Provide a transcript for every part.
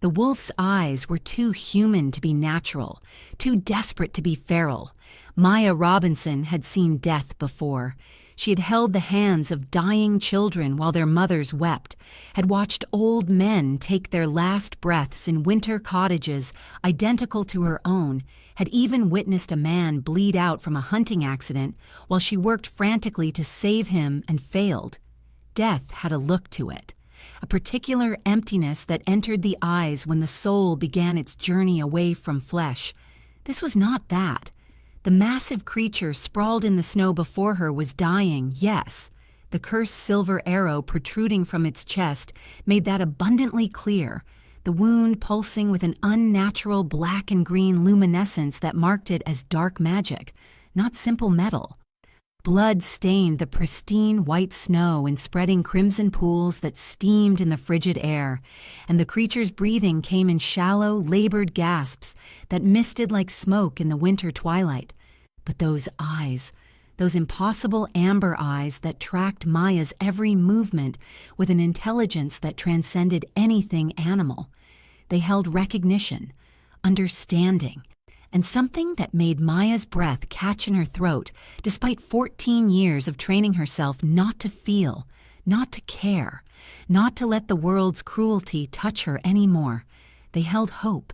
The wolf's eyes were too human to be natural, too desperate to be feral. Maya Robinson had seen death before. She had held the hands of dying children while their mothers wept, had watched old men take their last breaths in winter cottages identical to her own, had even witnessed a man bleed out from a hunting accident while she worked frantically to save him and failed. Death had a look to it, a particular emptiness that entered the eyes when the soul began its journey away from flesh. This was not that. The massive creature sprawled in the snow before her was dying, yes. The cursed silver arrow protruding from its chest made that abundantly clear, the wound pulsing with an unnatural black and green luminescence that marked it as dark magic, not simple metal. Blood stained the pristine white snow in spreading crimson pools that steamed in the frigid air, and the creature's breathing came in shallow, labored gasps that misted like smoke in the winter twilight. But those eyes, those impossible amber eyes that tracked Maya's every movement with an intelligence that transcended anything animal. They held recognition, understanding, and something that made Maya's breath catch in her throat despite 14 years of training herself not to feel, not to care, not to let the world's cruelty touch her anymore. They held hope.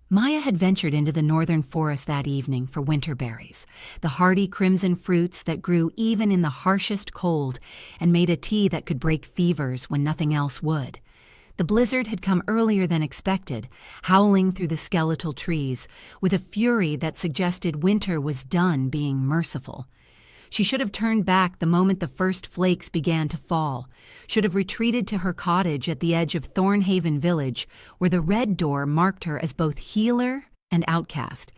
Maya had ventured into the northern forest that evening for winter berries, the hardy crimson fruits that grew even in the harshest cold and made a tea that could break fevers when nothing else would. The blizzard had come earlier than expected, howling through the skeletal trees, with a fury that suggested winter was done being merciful. She should have turned back the moment the first flakes began to fall, should have retreated to her cottage at the edge of Thornhaven village, where the red door marked her as both healer and outcast.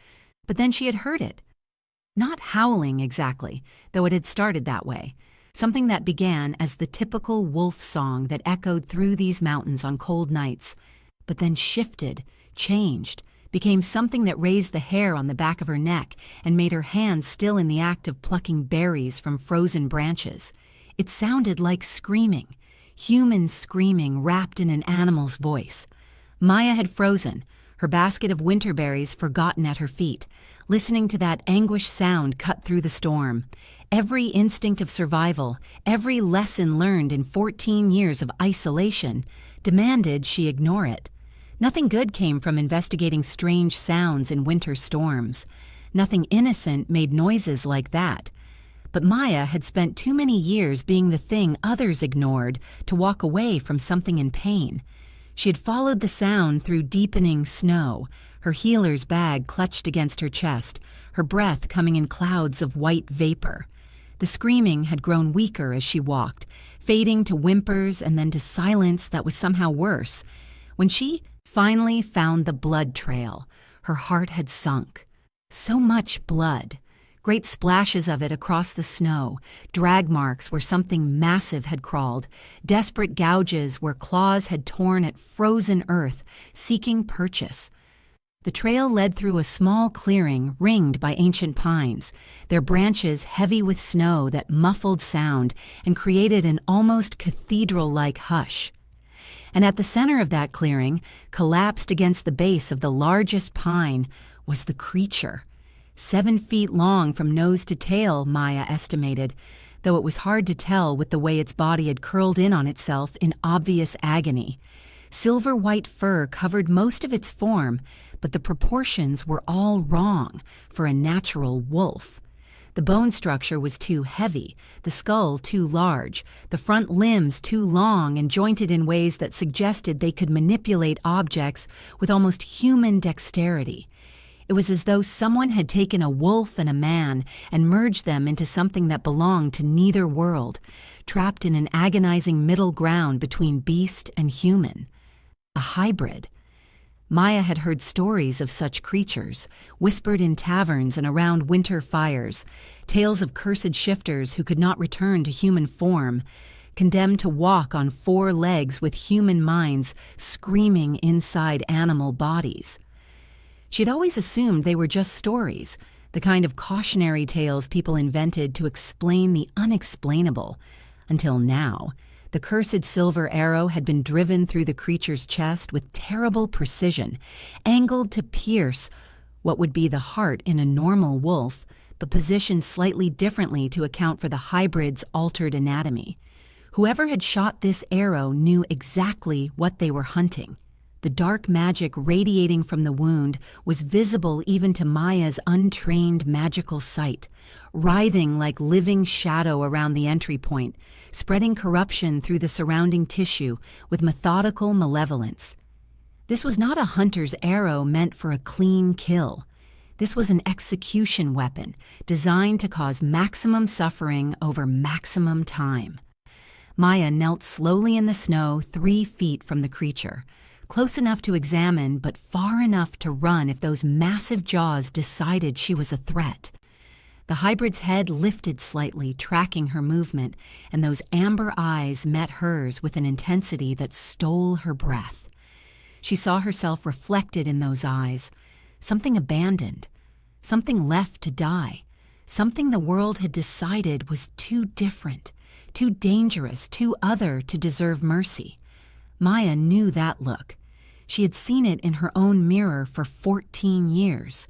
But then she had heard it. Not howling exactly, though it had started that way. Something that began as the typical wolf song that echoed through these mountains on cold nights, but then shifted, changed, became something that raised the hair on the back of her neck and made her hands still in the act of plucking berries from frozen branches. It sounded like screaming, human screaming wrapped in an animal's voice. Maya had frozen, her basket of winter berries forgotten at her feet, listening to that anguished sound cut through the storm. Every instinct of survival, every lesson learned in 14 years of isolation, demanded she ignore it. Nothing good came from investigating strange sounds in winter storms. Nothing innocent made noises like that. But Maya had spent too many years being the thing others ignored to walk away from something in pain. She had followed the sound through deepening snow, her healer's bag clutched against her chest, her breath coming in clouds of white vapor. The screaming had grown weaker as she walked, fading to whimpers and then to silence that was somehow worse. When she finally found the blood trail, her heart had sunk. So much blood. Great splashes of it across the snow, drag marks where something massive had crawled, desperate gouges where claws had torn at frozen earth, seeking purchase. The trail led through a small clearing ringed by ancient pines, their branches heavy with snow that muffled sound and created an almost cathedral-like hush. And at the center of that clearing, collapsed against the base of the largest pine, was the creature. 7 feet long from nose to tail, Maya estimated, though it was hard to tell with the way its body had curled in on itself in obvious agony. Silver-white fur covered most of its form, but the proportions were all wrong for a natural wolf. The bone structure was too heavy, the skull too large, the front limbs too long and jointed in ways that suggested they could manipulate objects with almost human dexterity. It was as though someone had taken a wolf and a man and merged them into something that belonged to neither world, trapped in an agonizing middle ground between beast and human. A hybrid. Maya had heard stories of such creatures, whispered in taverns and around winter fires, tales of cursed shifters who could not return to human form, condemned to walk on 4 legs with human minds screaming inside animal bodies. She had always assumed they were just stories, the kind of cautionary tales people invented to explain the unexplainable, until now. The cursed silver arrow had been driven through the creature's chest with terrible precision, angled to pierce what would be the heart in a normal wolf, but positioned slightly differently to account for the hybrid's altered anatomy. Whoever had shot this arrow knew exactly what they were hunting. The dark magic radiating from the wound was visible even to Maya's untrained magical sight, writhing like living shadow around the entry point, spreading corruption through the surrounding tissue with methodical malevolence. This was not a hunter's arrow meant for a clean kill. This was an execution weapon designed to cause maximum suffering over maximum time. Maya knelt slowly in the snow 3 feet from the creature, close enough to examine but far enough to run if those massive jaws decided she was a threat. The hybrid's head lifted slightly, tracking her movement, and those amber eyes met hers with an intensity that stole her breath. She saw herself reflected in those eyes, something abandoned, something left to die, something the world had decided was too different, too dangerous, too other to deserve mercy. Maya knew that look. She had seen it in her own mirror for 14 years.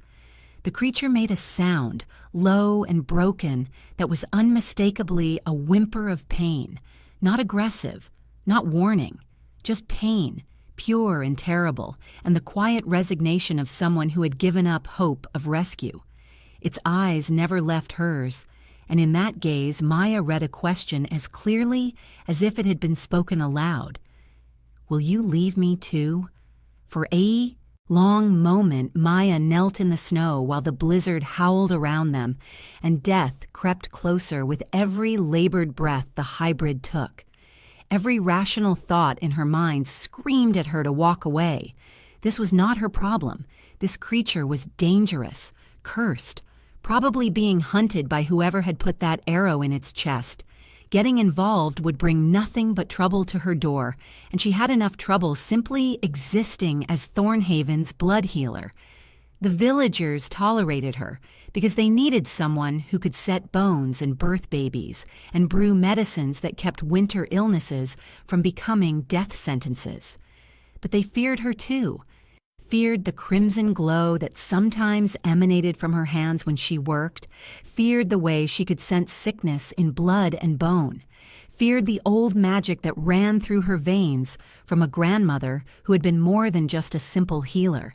The creature made a sound, low and broken, that was unmistakably a whimper of pain, not aggressive, not warning, just pain, pure and terrible, and the quiet resignation of someone who had given up hope of rescue. Its eyes never left hers, and in that gaze Maya read a question as clearly as if it had been spoken aloud. "Will you leave me too?" For a long moment Maya knelt in the snow while the blizzard howled around them, and death crept closer with every labored breath the hybrid took. Every rational thought in her mind screamed at her to walk away. This was not her problem. This creature was dangerous, cursed, probably being hunted by whoever had put that arrow in its chest. Getting involved would bring nothing but trouble to her door, and she had enough trouble simply existing as Thornhaven's blood healer. The villagers tolerated her because they needed someone who could set bones and birth babies and brew medicines that kept winter illnesses from becoming death sentences. But they feared her too, feared the crimson glow that sometimes emanated from her hands when she worked, feared the way she could sense sickness in blood and bone, feared the old magic that ran through her veins from a grandmother who had been more than just a simple healer.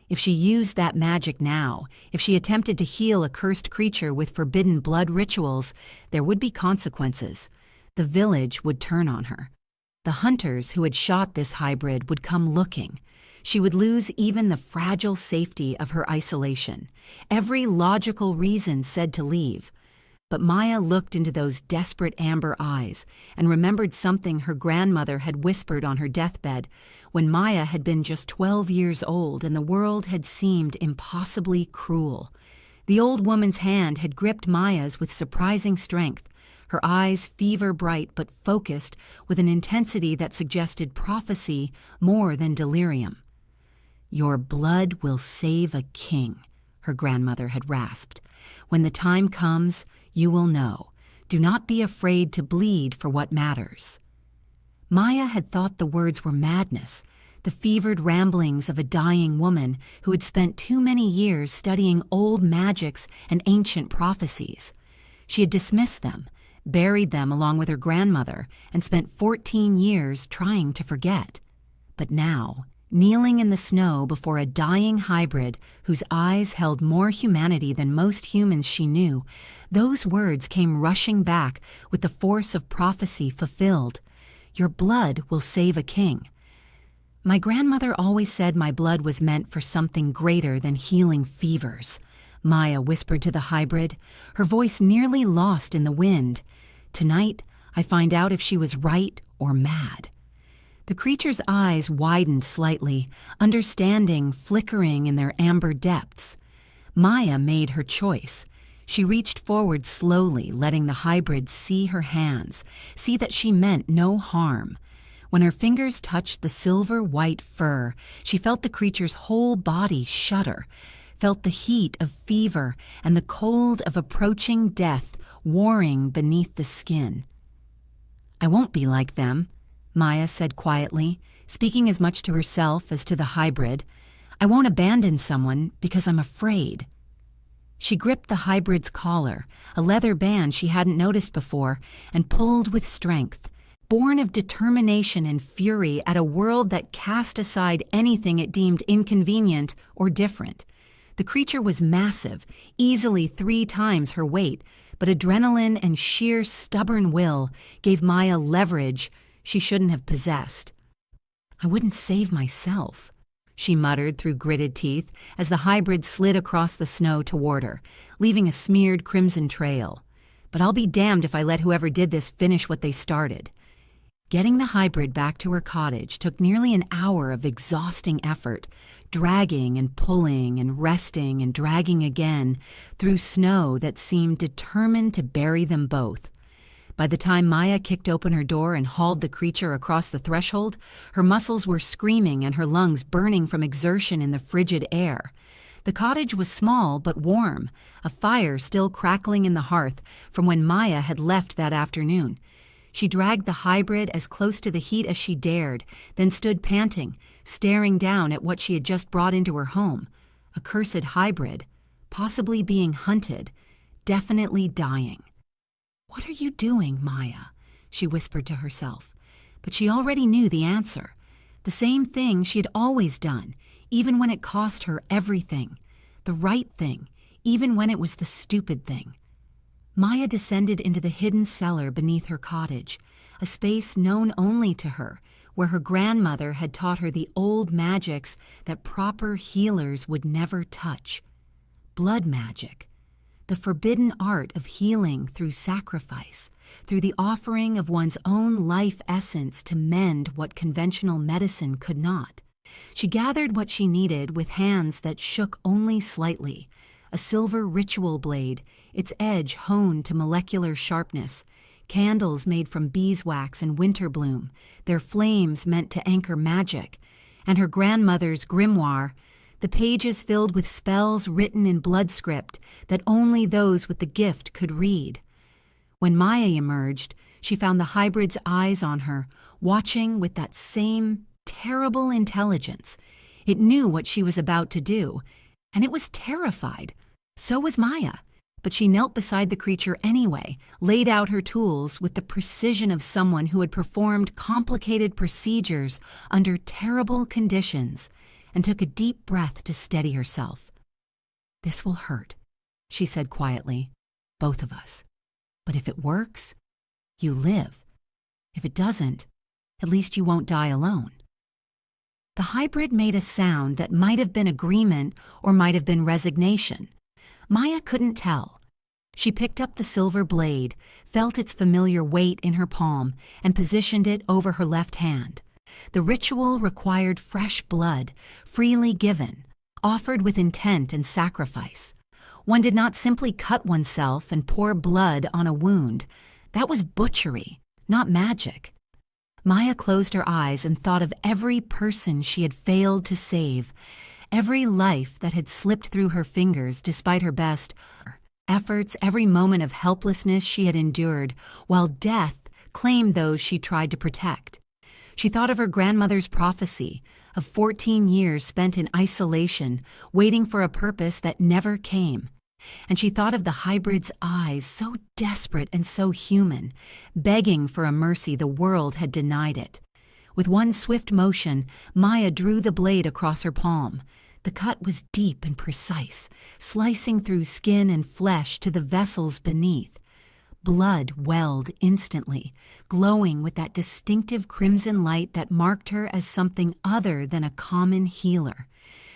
If she used that magic now, if she attempted to heal a cursed creature with forbidden blood rituals, there would be consequences. The village would turn on her. The hunters who had shot this hybrid would come looking. She would lose even the fragile safety of her isolation. Every logical reason said to leave. But Maya looked into those desperate amber eyes and remembered something her grandmother had whispered on her deathbed when Maya had been just 12 years old and the world had seemed impossibly cruel. The old woman's hand had gripped Maya's with surprising strength, her eyes fever bright but focused with an intensity that suggested prophecy more than delirium. "Your blood will save a king," her grandmother had rasped. "When the time comes, you will know. Do not be afraid to bleed for what matters." Maya had thought the words were madness, the fevered ramblings of a dying woman who had spent too many years studying old magics and ancient prophecies. She had dismissed them, buried them along with her grandmother, and spent 14 years trying to forget. But now, kneeling in the snow before a dying hybrid whose eyes held more humanity than most humans she knew, those words came rushing back with the force of prophecy fulfilled. "Your blood will save a king." My grandmother always said my blood was meant for something greater than healing fevers, Maya whispered to the hybrid, her voice nearly lost in the wind. Tonight, I find out if she was right or mad. The creature's eyes widened slightly, understanding flickering in their amber depths. Maya made her choice. She reached forward slowly, letting the hybrid see her hands, see that she meant no harm. When her fingers touched the silver-white fur, she felt the creature's whole body shudder, felt the heat of fever and the cold of approaching death warring beneath the skin. "I won't be like them," Maya said quietly, speaking as much to herself as to the hybrid. "I won't abandon someone because I'm afraid." She gripped the hybrid's collar, a leather band she hadn't noticed before, and pulled with strength, born of determination and fury at a world that cast aside anything it deemed inconvenient or different. The creature was massive, easily 3 times her weight, but adrenaline and sheer stubborn will gave Maya leverage she shouldn't have possessed. "I wouldn't save myself," she muttered through gritted teeth as the hybrid slid across the snow toward her, leaving a smeared crimson trail. "But I'll be damned if I let whoever did this finish what they started." Getting the hybrid back to her cottage took nearly an hour of exhausting effort, dragging and pulling and resting and dragging again through snow that seemed determined to bury them both. By the time Maya kicked open her door and hauled the creature across the threshold, her muscles were screaming and her lungs burning from exertion in the frigid air. The cottage was small but warm, a fire still crackling in the hearth from when Maya had left that afternoon. She dragged the hybrid as close to the heat as she dared, then stood panting, staring down at what she had just brought into her home. A cursed hybrid, possibly being hunted, definitely dying. "What are you doing, Maya?" she whispered to herself. But she already knew the answer. The same thing she had always done, even when it cost her everything. The right thing, even when it was the stupid thing. Maya descended into the hidden cellar beneath her cottage, a space known only to her, where her grandmother had taught her the old magics that proper healers would never touch. Blood magic. The forbidden art of healing through sacrifice, through the offering of one's own life essence to mend what conventional medicine could not. She gathered what she needed with hands that shook only slightly, a silver ritual blade, its edge honed to molecular sharpness, candles made from beeswax and winter bloom, their flames meant to anchor magic, and her grandmother's grimoire, the pages filled with spells written in blood script that only those with the gift could read. When Maya emerged, she found the hybrid's eyes on her, watching with that same terrible intelligence. It knew what she was about to do, and it was terrified. So was Maya, but she knelt beside the creature anyway, laid out her tools with the precision of someone who had performed complicated procedures under terrible conditions, and took a deep breath to steady herself. "This will hurt," she said quietly. "Both of us. But if it works, you live. If it doesn't, at least you won't die alone." The hybrid made a sound that might have been agreement or might have been resignation. Maya couldn't tell. She picked up the silver blade, felt its familiar weight in her palm, and positioned it over her left hand. The ritual required fresh blood, freely given, offered with intent and sacrifice. One did not simply cut oneself and pour blood on a wound. That was butchery, not magic. Maya closed her eyes and thought of every person she had failed to save, every life that had slipped through her fingers despite her best efforts, every moment of helplessness she had endured, while death claimed those she tried to protect. She thought of her grandmother's prophecy, of 14 years spent in isolation, waiting for a purpose that never came. And she thought of the hybrid's eyes, so desperate and so human, begging for a mercy the world had denied it. With one swift motion, Maya drew the blade across her palm. The cut was deep and precise, slicing through skin and flesh to the vessels beneath. Blood welled instantly, glowing with that distinctive crimson light that marked her as something other than a common healer.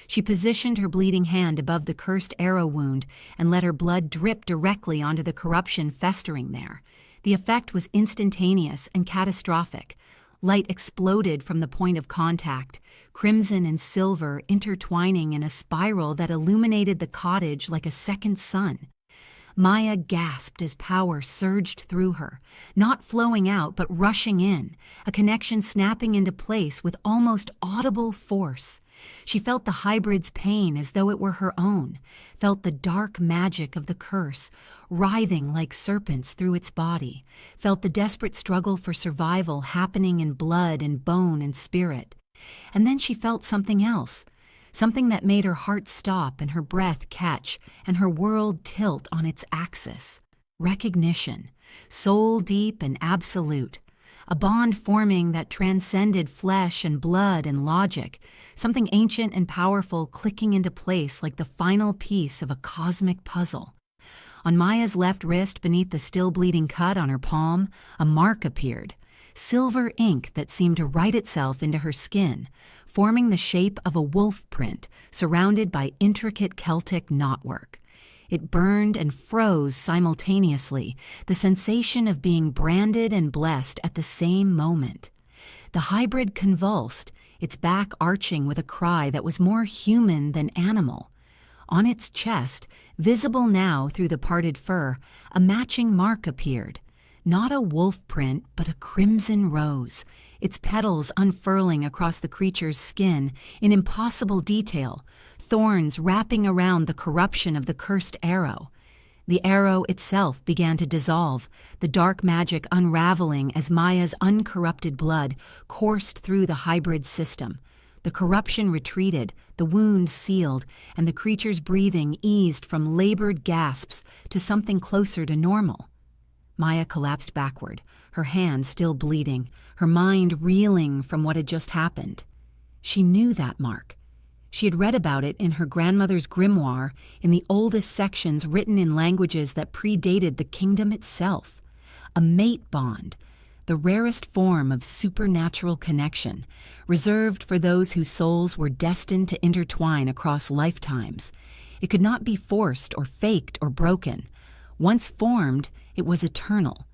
She positioned her bleeding hand above the cursed arrow wound and let her blood drip directly onto the corruption festering there. The effect was instantaneous and catastrophic. Light exploded from the point of contact, crimson and silver intertwining in a spiral that illuminated the cottage like a second sun. Maya gasped as power surged through her, not flowing out but rushing in, a connection snapping into place with almost audible force. She felt the hybrid's pain as though it were her own, felt the dark magic of the curse, writhing like serpents through its body, felt the desperate struggle for survival happening in blood and bone and spirit. And then she felt something else, something that made her heart stop and her breath catch and her world tilt on its axis. Recognition, soul deep and absolute. A bond forming that transcended flesh and blood and logic, something ancient and powerful clicking into place like the final piece of a cosmic puzzle. On Maya's left wrist, beneath the still bleeding cut on her palm, a mark appeared. Silver ink that seemed to write itself into her skin, forming the shape of a wolf print surrounded by intricate Celtic knotwork. It burned and froze simultaneously, the sensation of being branded and blessed at the same moment. The hybrid convulsed, its back arching with a cry that was more human than animal. On its chest, visible now through the parted fur, a matching mark appeared. Not a wolf print, but a crimson rose, its petals unfurling across the creature's skin in impossible detail, thorns wrapping around the corruption of the cursed arrow. The arrow itself began to dissolve, the dark magic unraveling as Maya's uncorrupted blood coursed through the hybrid system. The corruption retreated, the wound sealed, and the creature's breathing eased from labored gasps to something closer to normal. Maya collapsed backward, her hand still bleeding, her mind reeling from what had just happened. She knew that mark. She had read about it in her grandmother's grimoire in the oldest sections written in languages that predated the kingdom itself. A mate bond, the rarest form of supernatural connection, reserved for those whose souls were destined to intertwine across lifetimes. It could not be forced or faked or broken. Once formed, it was eternal.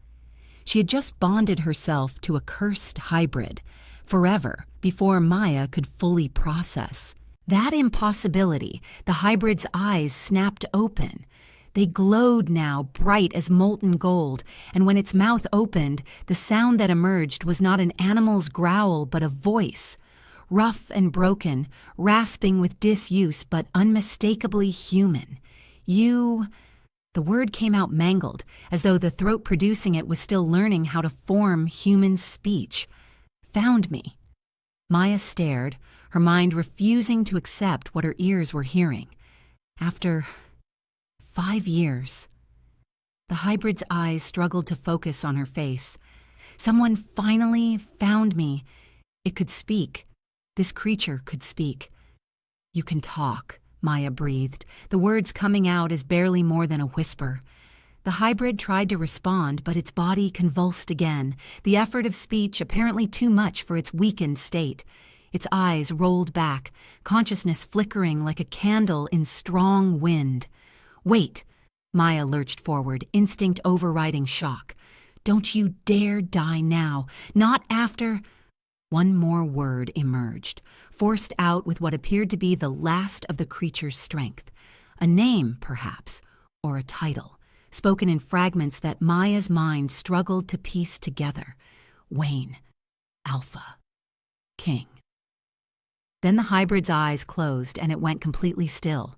She had just bonded herself to a cursed hybrid, forever, before Maya could fully process. That impossibility, the hybrid's eyes snapped open. They glowed now, bright as molten gold, and when its mouth opened, the sound that emerged was not an animal's growl but a voice, rough and broken, rasping with disuse but unmistakably human. "You..." The word came out mangled, as though the throat producing it was still learning how to form human speech. "Found me." Maya stared, her mind refusing to accept what her ears were hearing. After 5 years. The hybrid's eyes struggled to focus on her face. Someone finally found me. It could speak. This creature could speak. "You can talk," Maya breathed, the words coming out as barely more than a whisper. The hybrid tried to respond, but its body convulsed again, the effort of speech apparently too much for its weakened state. Its eyes rolled back, consciousness flickering like a candle in strong wind. "Wait!" Maya lurched forward, instinct overriding shock. "Don't you dare die now. Not after..." One more word emerged, forced out with what appeared to be the last of the creature's strength. A name, perhaps, or a title, spoken in fragments that Maya's mind struggled to piece together. Wayne. Alpha. King. Then the hybrid's eyes closed and it went completely still.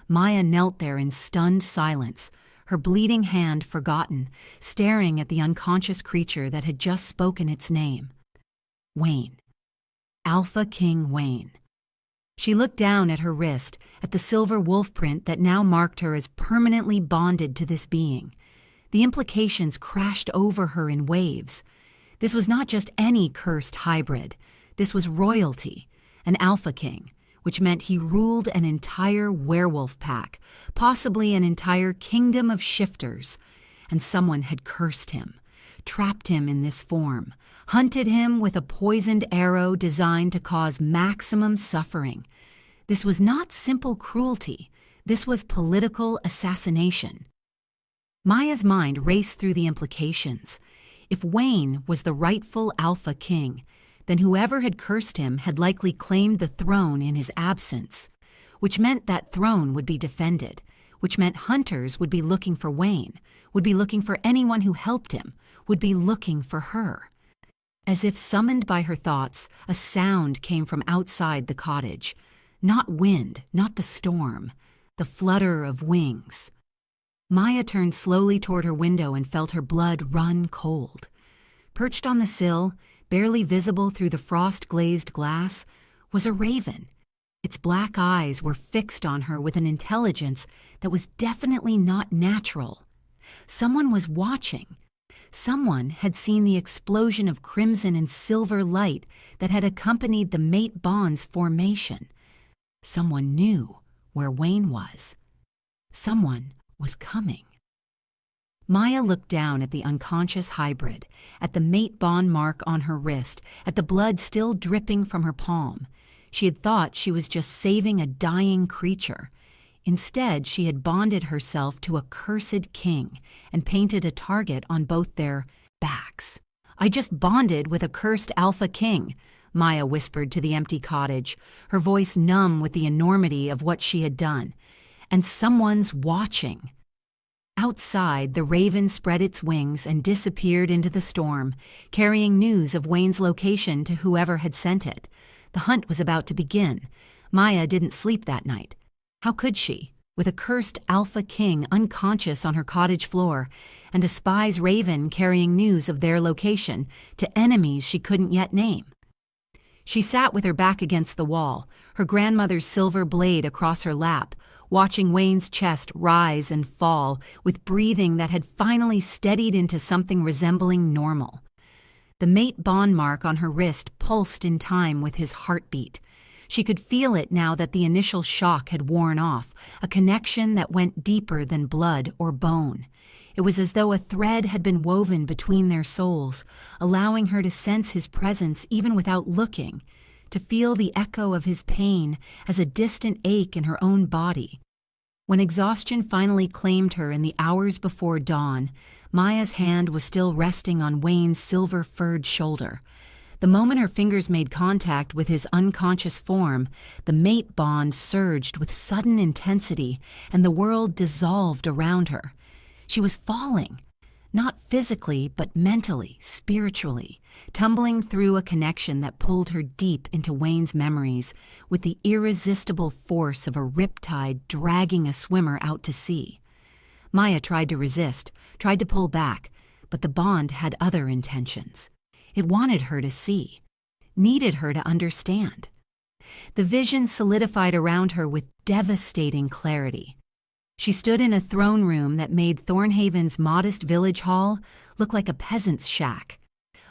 Maya knelt there in stunned silence, her bleeding hand forgotten, staring at the unconscious creature that had just spoken its name. Wayne. Alpha King Wayne. She looked down at her wrist, at the silver wolf print that now marked her as permanently bonded to this being. The implications crashed over her in waves. This was not just any cursed hybrid. This was royalty, an Alpha King, which meant he ruled an entire werewolf pack, possibly an entire kingdom of shifters. And someone had cursed him, trapped him in this form, hunted him with a poisoned arrow designed to cause maximum suffering. This was not simple cruelty. This was political assassination. Maya's mind raced through the implications. If Wayne was the rightful Alpha King, then whoever had cursed him had likely claimed the throne in his absence, which meant that throne would be defended, which meant hunters would be looking for Wayne, would be looking for anyone who helped him, would be looking for her. As if summoned by her thoughts, a sound came from outside the cottage. Not wind, not the storm, the flutter of wings. Maya turned slowly toward her window and felt her blood run cold. Perched on the sill, barely visible through the frost-glazed glass, was a raven. Its black eyes were fixed on her with an intelligence that was definitely not natural. Someone was watching. Someone had seen the explosion of crimson and silver light that had accompanied the mate bond's formation. Someone knew where Wayne was. Someone was coming. Maya looked down at the unconscious hybrid, at the mate bond mark on her wrist, at the blood still dripping from her palm. She had thought she was just saving a dying creature. Instead, she had bonded herself to a cursed king and painted a target on both their backs. "I just bonded with a cursed Alpha King," Maya whispered to the empty cottage, her voice numb with the enormity of what she had done. "And someone's watching." Outside, the raven spread its wings and disappeared into the storm, carrying news of Wayne's location to whoever had sent it. The hunt was about to begin. Maya didn't sleep that night. How could she, with a cursed Alpha King unconscious on her cottage floor, and a spy's raven carrying news of their location to enemies she couldn't yet name? She sat with her back against the wall, her grandmother's silver blade across her lap, watching Wayne's chest rise and fall with breathing that had finally steadied into something resembling normal. The mate bond mark on her wrist pulsed in time with his heartbeat. She could feel it now that the initial shock had worn off, a connection that went deeper than blood or bone. It was as though a thread had been woven between their souls, allowing her to sense his presence even without looking, to feel the echo of his pain as a distant ache in her own body. When exhaustion finally claimed her in the hours before dawn, Maya's hand was still resting on Wayne's silver-furred shoulder. The moment her fingers made contact with his unconscious form, the mate bond surged with sudden intensity, and the world dissolved around her. She was falling, not physically, but mentally, spiritually, tumbling through a connection that pulled her deep into Wayne's memories with the irresistible force of a riptide dragging a swimmer out to sea. Maya tried to resist, tried to pull back, but the bond had other intentions. It wanted her to see, needed her to understand. The vision solidified around her with devastating clarity. She stood in a throne room that made Thornhaven's modest village hall look like a peasant's shack.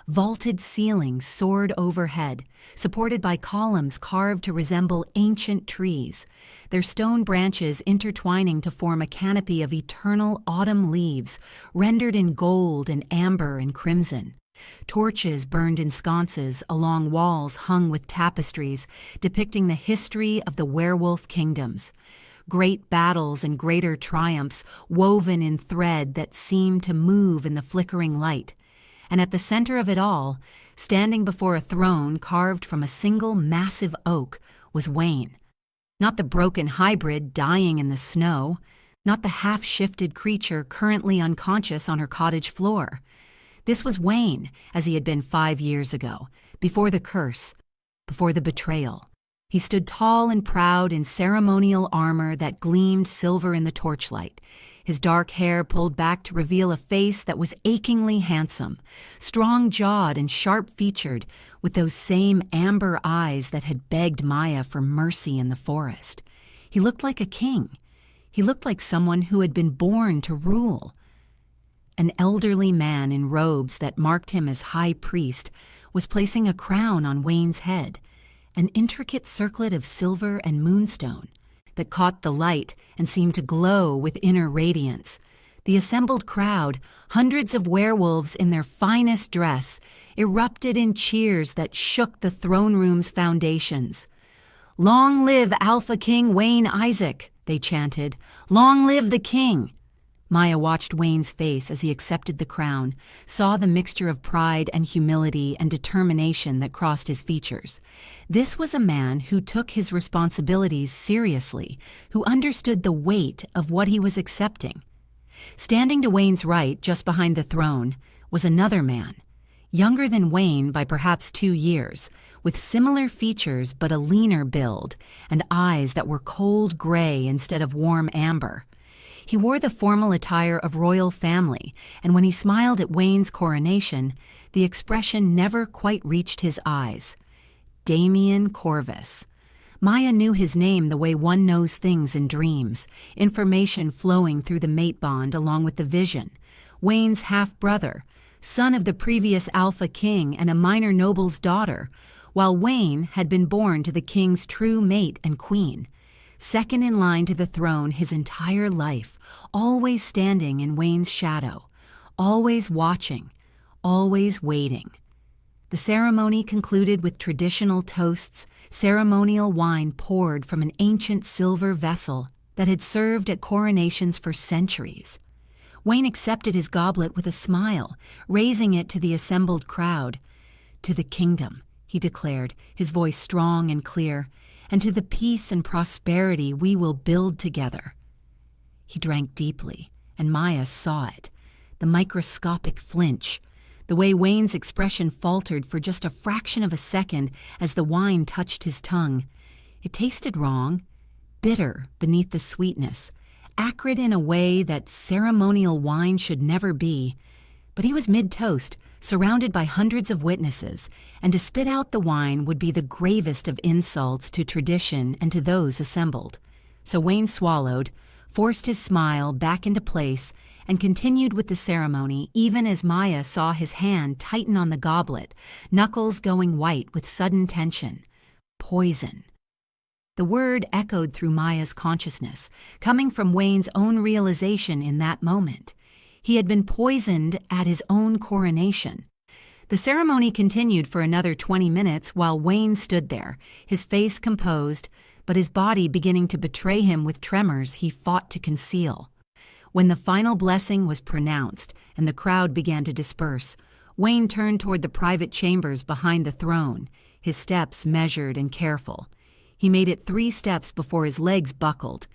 Vaulted ceilings soared overhead, supported by columns carved to resemble ancient trees, their stone branches intertwining to form a canopy of eternal autumn leaves, rendered in gold and amber and crimson. Torches burned in sconces along walls hung with tapestries depicting the history of the werewolf kingdoms. Great battles and greater triumphs woven in thread that seemed to move in the flickering light. And at the center of it all, standing before a throne carved from a single massive oak, was Wayne. Not the broken hybrid dying in the snow, not the half-shifted creature currently unconscious on her cottage floor. This was Wayne, as he had been 5 years ago, before the curse, before the betrayal. He stood tall and proud in ceremonial armor that gleamed silver in the torchlight, his dark hair pulled back to reveal a face that was achingly handsome, strong-jawed and sharp-featured, with those same amber eyes that had begged Maya for mercy in the forest. He looked like a king. He looked like someone who had been born to rule. An elderly man in robes that marked him as high priest was placing a crown on Wayne's head, an intricate circlet of silver and moonstone that caught the light and seemed to glow with inner radiance. The assembled crowd, hundreds of werewolves in their finest dress, erupted in cheers that shook the throne room's foundations. "Long live Alpha King Wayne Isaac," they chanted. "Long live the king!" Maya watched Wayne's face as he accepted the crown, saw the mixture of pride and humility and determination that crossed his features. This was a man who took his responsibilities seriously, who understood the weight of what he was accepting. Standing to Wayne's right, just behind the throne, was another man, younger than Wayne by perhaps 2 years, with similar features but a leaner build and eyes that were cold gray instead of warm amber. He wore the formal attire of royal family, and when he smiled at Wayne's coronation, the expression never quite reached his eyes. Damien Corvus. Maya knew his name the way one knows things in dreams, information flowing through the mate bond along with the vision. Wayne's half-brother, son of the previous Alpha King and a minor noble's daughter, while Wayne had been born to the king's true mate and queen. Second in line to the throne his entire life, always standing in Wayne's shadow, always watching, always waiting. The ceremony concluded with traditional toasts, ceremonial wine poured from an ancient silver vessel that had served at coronations for centuries. Wayne accepted his goblet with a smile, raising it to the assembled crowd. "To the kingdom," he declared, his voice strong and clear, "and to the peace and prosperity we will build together." He drank deeply, and Maya saw it, the microscopic flinch, the way Wayne's expression faltered for just a fraction of a second as the wine touched his tongue. It tasted wrong, bitter beneath the sweetness, acrid in a way that ceremonial wine should never be. But he was mid-toast, surrounded by hundreds of witnesses, and to spit out the wine would be the gravest of insults to tradition and to those assembled. So Wayne swallowed, forced his smile back into place, and continued with the ceremony even as Maya saw his hand tighten on the goblet, knuckles going white with sudden tension. Poison. The word echoed through Maya's consciousness, coming from Wayne's own realization in that moment. He had been poisoned at his own coronation. The ceremony continued for another 20 minutes while Wayne stood there, his face composed, but his body beginning to betray him with tremors he fought to conceal. When the final blessing was pronounced and the crowd began to disperse, Wayne turned toward the private chambers behind the throne, his steps measured and careful. He made it 3 steps before his legs buckled.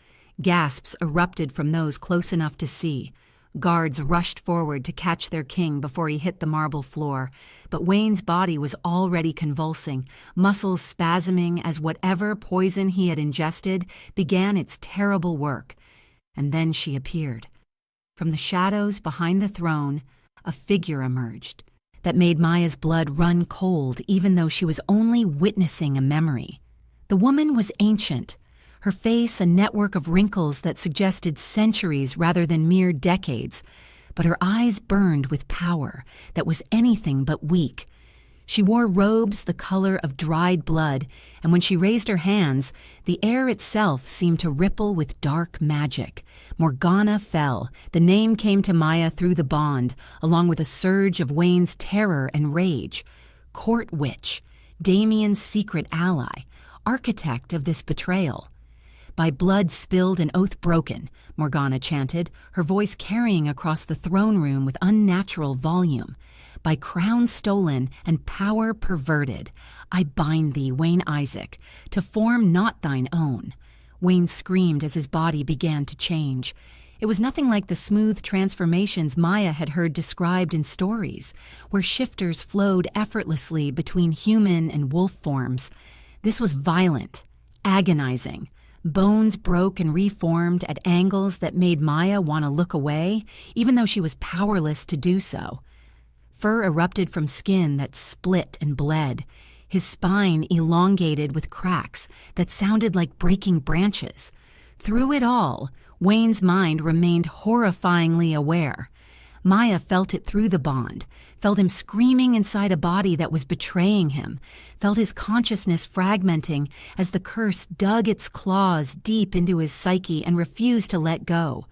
Gasps erupted from those close enough to see. Guards rushed forward to catch their king before he hit the marble floor, but Wayne's body was already convulsing, muscles spasming as whatever poison he had ingested began its terrible work. And then she appeared. From the shadows behind the throne, a figure emerged that made Maya's blood run cold even though she was only witnessing a memory. The woman was ancient, her face a network of wrinkles that suggested centuries rather than mere decades, but her eyes burned with power that was anything but weak. She wore robes the color of dried blood, and when she raised her hands, the air itself seemed to ripple with dark magic. Morgana fell. The name came to Maya through the bond, along with a surge of Wayne's terror and rage. Court witch, Damien's secret ally, architect of this betrayal. "By blood spilled and oath broken," Morgana chanted, her voice carrying across the throne room with unnatural volume. "By crown stolen and power perverted, I bind thee, Wayne Isaac, to form not thine own." Wayne screamed as his body began to change. It was nothing like the smooth transformations Maya had heard described in stories, where shifters flowed effortlessly between human and wolf forms. This was violent, agonizing. Bones broke and reformed at angles that made Maya want to look away, even though she was powerless to do so. Fur erupted from skin that split and bled, his spine elongated with cracks that sounded like breaking branches. Through it all, Wayne's mind remained horrifyingly aware. Maya felt it through the bond, felt him screaming inside a body that was betraying him, felt his consciousness fragmenting as the curse dug its claws deep into his psyche and refused to let go.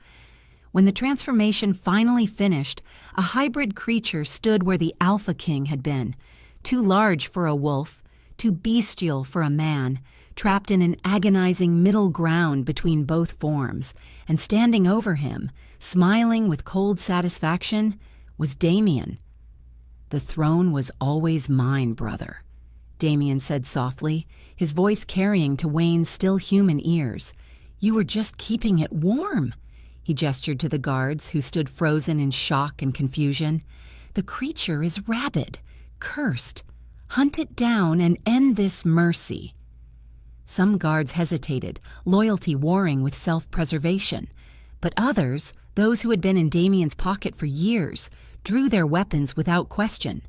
When the transformation finally finished, a hybrid creature stood where the Alpha King had been, too large for a wolf, too bestial for a man, trapped in an agonizing middle ground between both forms, and standing over him, smiling with cold satisfaction, was Damien. "The throne was always mine, brother," Damien said softly, his voice carrying to Wayne's still human ears. "You were just keeping it warm." He gestured to the guards, who stood frozen in shock and confusion. "The creature is rabid, cursed. Hunt it down and end this mercy." Some guards hesitated, loyalty warring with self-preservation. But others, those who had been in Damien's pocket for years, drew their weapons without question.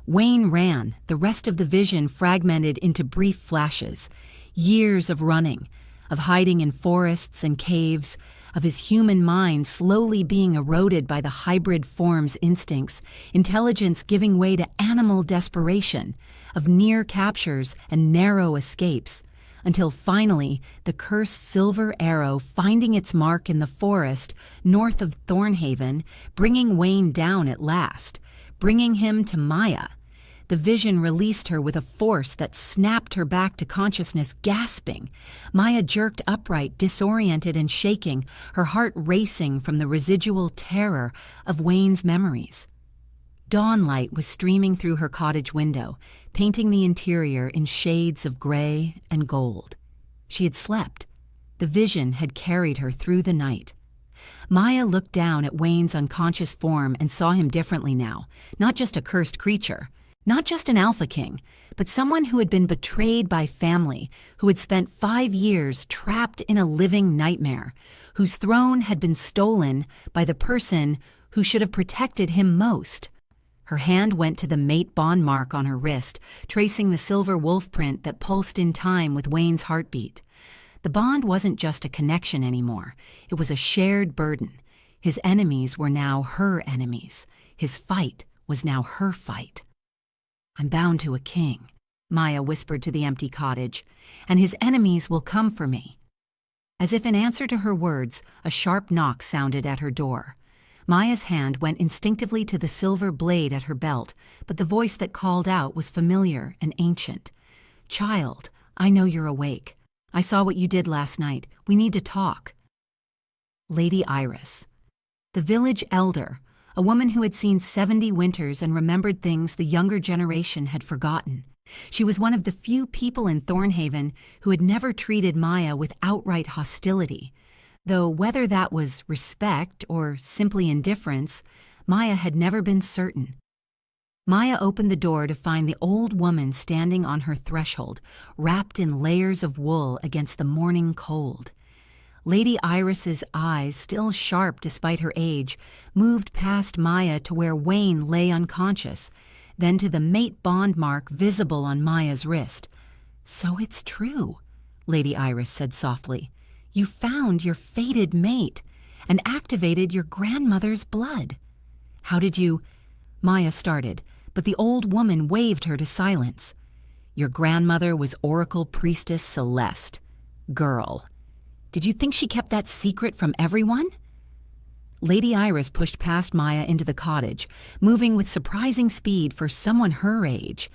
Wayne ran, the rest of the vision fragmented into brief flashes. Years of running, of hiding in forests and caves, of his human mind slowly being eroded by the hybrid form's instincts, intelligence giving way to animal desperation, of near captures and narrow escapes, until finally the cursed silver arrow finding its mark in the forest north of Thornhaven, bringing Wayne down at last, bringing him to Maya. The vision released her with a force that snapped her back to consciousness, gasping. Maya jerked upright, disoriented and shaking, her heart racing from the residual terror of Wayne's memories. Dawnlight was streaming through her cottage window, painting the interior in shades of gray and gold. She had slept. The vision had carried her through the night. Maya looked down at Wayne's unconscious form and saw him differently now, not just a cursed creature, not just an Alpha King, but someone who had been betrayed by family, who had spent 5 years trapped in a living nightmare, whose throne had been stolen by the person who should have protected him most. Her hand went to the mate bond mark on her wrist, tracing the silver wolf print that pulsed in time with Wayne's heartbeat. The bond wasn't just a connection anymore. It was a shared burden. His enemies were now her enemies. His fight was now her fight. "I'm bound to a king," Maya whispered to the empty cottage, "and his enemies will come for me." As if in answer to her words, a sharp knock sounded at her door. Maya's hand went instinctively to the silver blade at her belt, but the voice that called out was familiar and ancient. "Child, I know you're awake. I saw what you did last night. We need to talk." Lady Iris. The village elder, a woman who had seen 70 winters and remembered things the younger generation had forgotten. She was one of the few people in Thornhaven who had never treated Maya with outright hostility, though whether that was respect or simply indifference, Maya had never been certain. Maya opened the door to find the old woman standing on her threshold, wrapped in layers of wool against the morning cold. Lady Iris's eyes, still sharp despite her age, moved past Maya to where Wayne lay unconscious, then to the mate bond mark visible on Maya's wrist. "So it's true," Lady Iris said softly. "You found your fated mate and activated your grandmother's blood. How did you—" Maya started, but the old woman waved her to silence. "Your grandmother was Oracle Priestess Celeste. Girl. Did you think she kept that secret from everyone?" Lady Iris pushed past Maya into the cottage, moving with surprising speed for someone her age.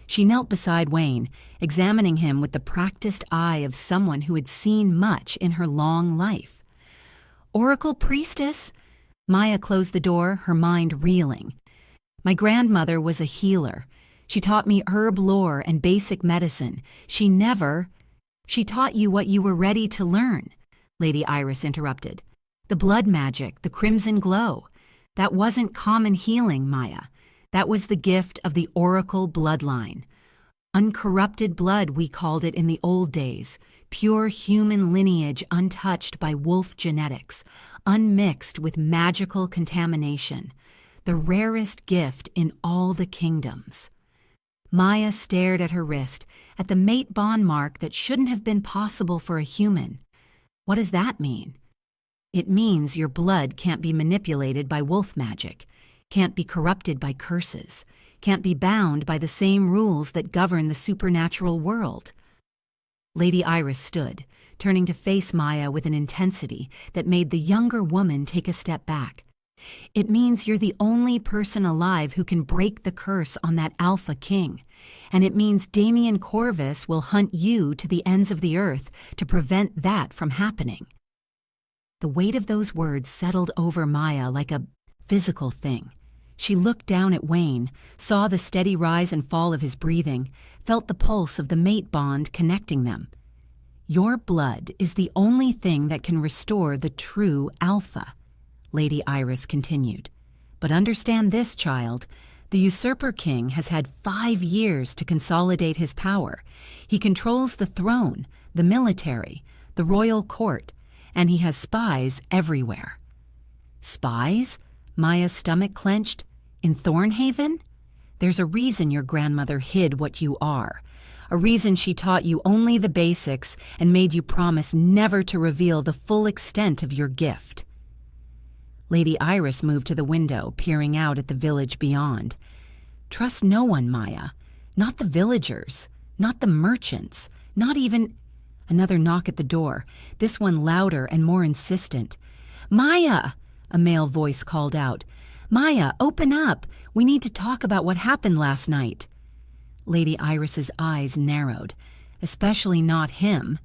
She knelt beside Wayne, examining him with the practiced eye of someone who had seen much in her long life. "Oracle Priestess?" Maya closed the door, her mind reeling. "My grandmother was a healer. She taught me herb lore and basic medicine. She taught you what you were ready to learn," Lady Iris interrupted. "The blood magic, the crimson glow. That wasn't common healing, Maya. That was the gift of the Oracle bloodline. Uncorrupted blood, we called it in the old days. Pure human lineage untouched by wolf genetics, unmixed with magical contamination. The rarest gift in all the kingdoms." Maya stared at her wrist, at the mate bond mark that shouldn't have been possible for a human. "What does that mean?" "It means your blood can't be manipulated by wolf magic, can't be corrupted by curses, can't be bound by the same rules that govern the supernatural world." Lady Iris stood, turning to face Maya with an intensity that made the younger woman take a step back. It means you're the only person alive who can break the curse on that Alpha King. And it means Damien Corvus will hunt you to the ends of the earth to prevent that from happening. The weight of those words settled over Maya like a physical thing. She looked down at Wayne, saw the steady rise and fall of his breathing, felt the pulse of the mate bond connecting them. Your blood is the only thing that can restore the true Alpha, Lady Iris continued. But understand this, child. The Usurper King has had 5 years to consolidate his power. He controls the throne, the military, the royal court, and he has spies everywhere. Spies? Maya's stomach clenched. In Thornhaven? There's a reason your grandmother hid what you are. A reason she taught you only the basics and made you promise never to reveal the full extent of your gift. Lady Iris moved to the window, peering out at the village beyond. Trust no one, Maya. Not the villagers, not the merchants, not even... Another knock at the door, this one louder and more insistent. Maya! A male voice called out. Maya, open up! We need to talk about what happened last night. Lady Iris's eyes narrowed. Especially not him.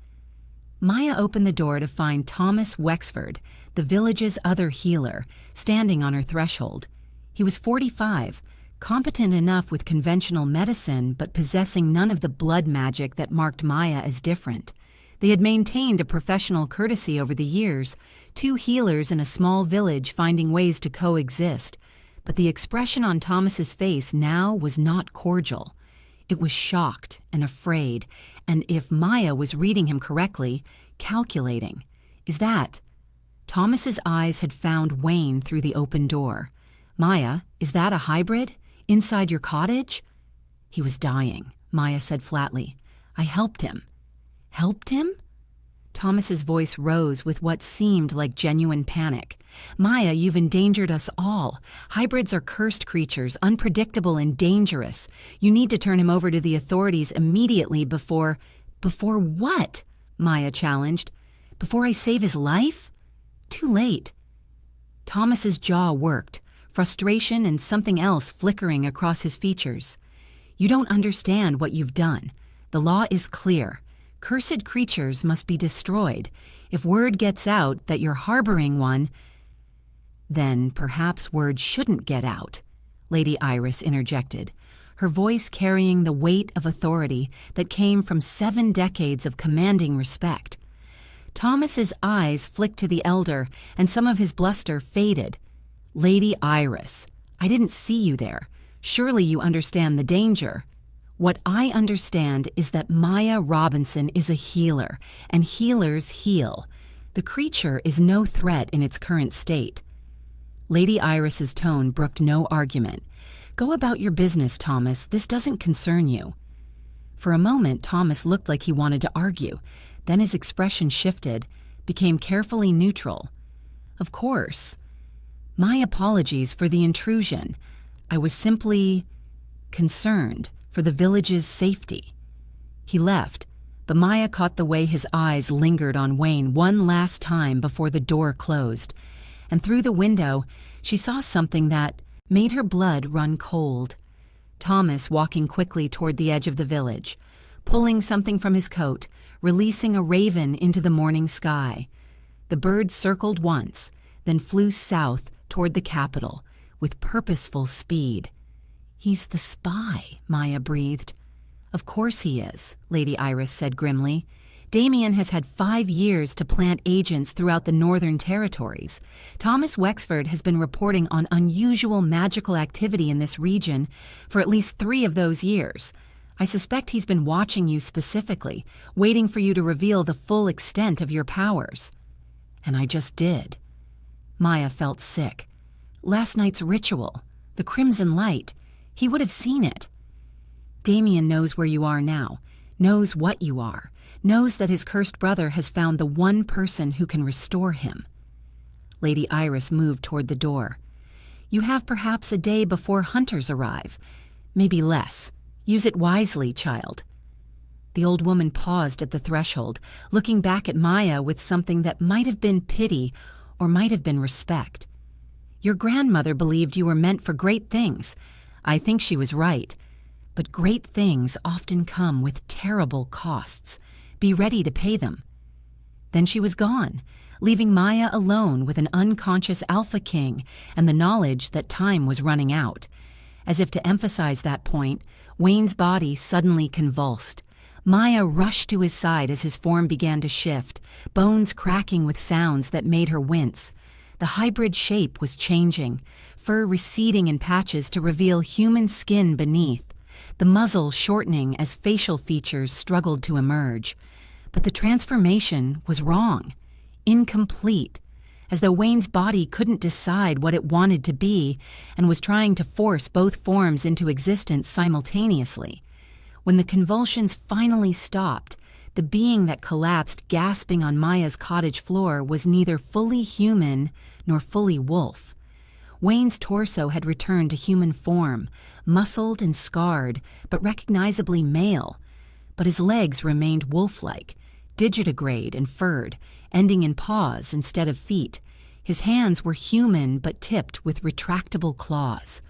Maya opened the door to find Thomas Wexford, the village's other healer, standing on her threshold. He was 45, competent enough with conventional medicine, but possessing none of the blood magic that marked Maya as different. They had maintained a professional courtesy over the years, 2 healers in a small village finding ways to coexist. But the expression on Thomas's face now was not cordial. It was shocked and afraid, and if Maya was reading him correctly, calculating. Is that? Thomas's eyes had found Wayne through the open door. Maya, is that a hybrid? Inside your cottage? He was dying, Maya said flatly. I helped him. Helped him? Thomas's voice rose with what seemed like genuine panic. Maya, you've endangered us all. Hybrids are cursed creatures, unpredictable and dangerous. You need to turn him over to the authorities immediately before... Before what? Maya challenged. Before I save his life? Too late. Thomas's jaw worked, frustration and something else flickering across his features. You don't understand what you've done. The law is clear. Cursed creatures must be destroyed. If word gets out that you're harboring one, then perhaps word shouldn't get out, Lady Iris interjected, her voice carrying the weight of authority that came from 7 decades of commanding respect. Thomas's eyes flicked to the elder, and some of his bluster faded. Lady Iris, I didn't see you there. Surely you understand the danger. What I understand is that Maya Robinson is a healer, and healers heal. The creature is no threat in its current state. Lady Iris's tone brooked no argument. Go about your business, Thomas. This doesn't concern you. For a moment, Thomas looked like he wanted to argue. Then his expression shifted, became carefully neutral. Of course. My apologies for the intrusion. I was simply concerned for the village's safety. He left, but Maya caught the way his eyes lingered on Wayne one last time before the door closed, and through the window she saw something that made her blood run cold. Thomas walking quickly toward the edge of the village, pulling something from his coat, releasing a raven into the morning sky. The bird circled once, then flew south toward the capital with purposeful speed. He's the spy, Maya breathed. Of course he is, Lady Iris said grimly. Damien has had 5 years to plant agents throughout the northern territories. Thomas Wexford has been reporting on unusual magical activity in this region for at least 3 of those years. I suspect he's been watching you specifically, waiting for you to reveal the full extent of your powers. And I just did. Maya felt sick. Last night's ritual, the crimson light, he would have seen it. Damien knows where you are now, knows what you are, knows that his cursed brother has found the one person who can restore him. Lady Iris moved toward the door. You have perhaps a day before hunters arrive. Maybe less. Use it wisely, child. The old woman paused at the threshold, looking back at Maya with something that might have been pity or might have been respect. Your grandmother believed you were meant for great things. I think she was right. But great things often come with terrible costs. Be ready to pay them." Then she was gone, leaving Maya alone with an unconscious Alpha King and the knowledge that time was running out. As if to emphasize that point, Wayne's body suddenly convulsed. Maya rushed to his side as his form began to shift, bones cracking with sounds that made her wince. The hybrid shape was changing, fur receding in patches to reveal human skin beneath, the muzzle shortening as facial features struggled to emerge. But the transformation was wrong, incomplete, as though Wayne's body couldn't decide what it wanted to be and was trying to force both forms into existence simultaneously. When the convulsions finally stopped, the being that collapsed gasping on Maya's cottage floor was neither fully human nor fully wolf. Wayne's torso had returned to human form, muscled and scarred, but recognizably male. But his legs remained wolf-like, digitigrade and furred, ending in paws instead of feet. His hands were human but tipped with retractable claws.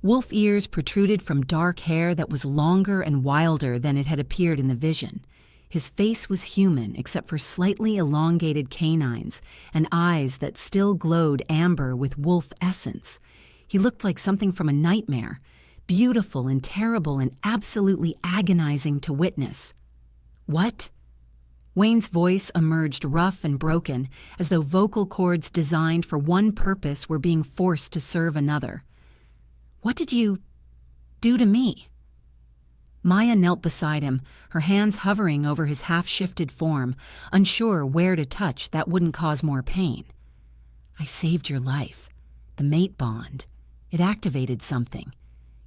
Wolf ears protruded from dark hair that was longer and wilder than it had appeared in the vision. His face was human except for slightly elongated canines and eyes that still glowed amber with wolf essence. He looked like something from a nightmare, beautiful and terrible and absolutely agonizing to witness. "What?" Wayne's voice emerged rough and broken, as though vocal cords designed for one purpose were being forced to serve another. "What did you do to me?" Maya knelt beside him, her hands hovering over his half-shifted form, unsure where to touch that wouldn't cause more pain. "I saved your life. The mate bond. It activated something.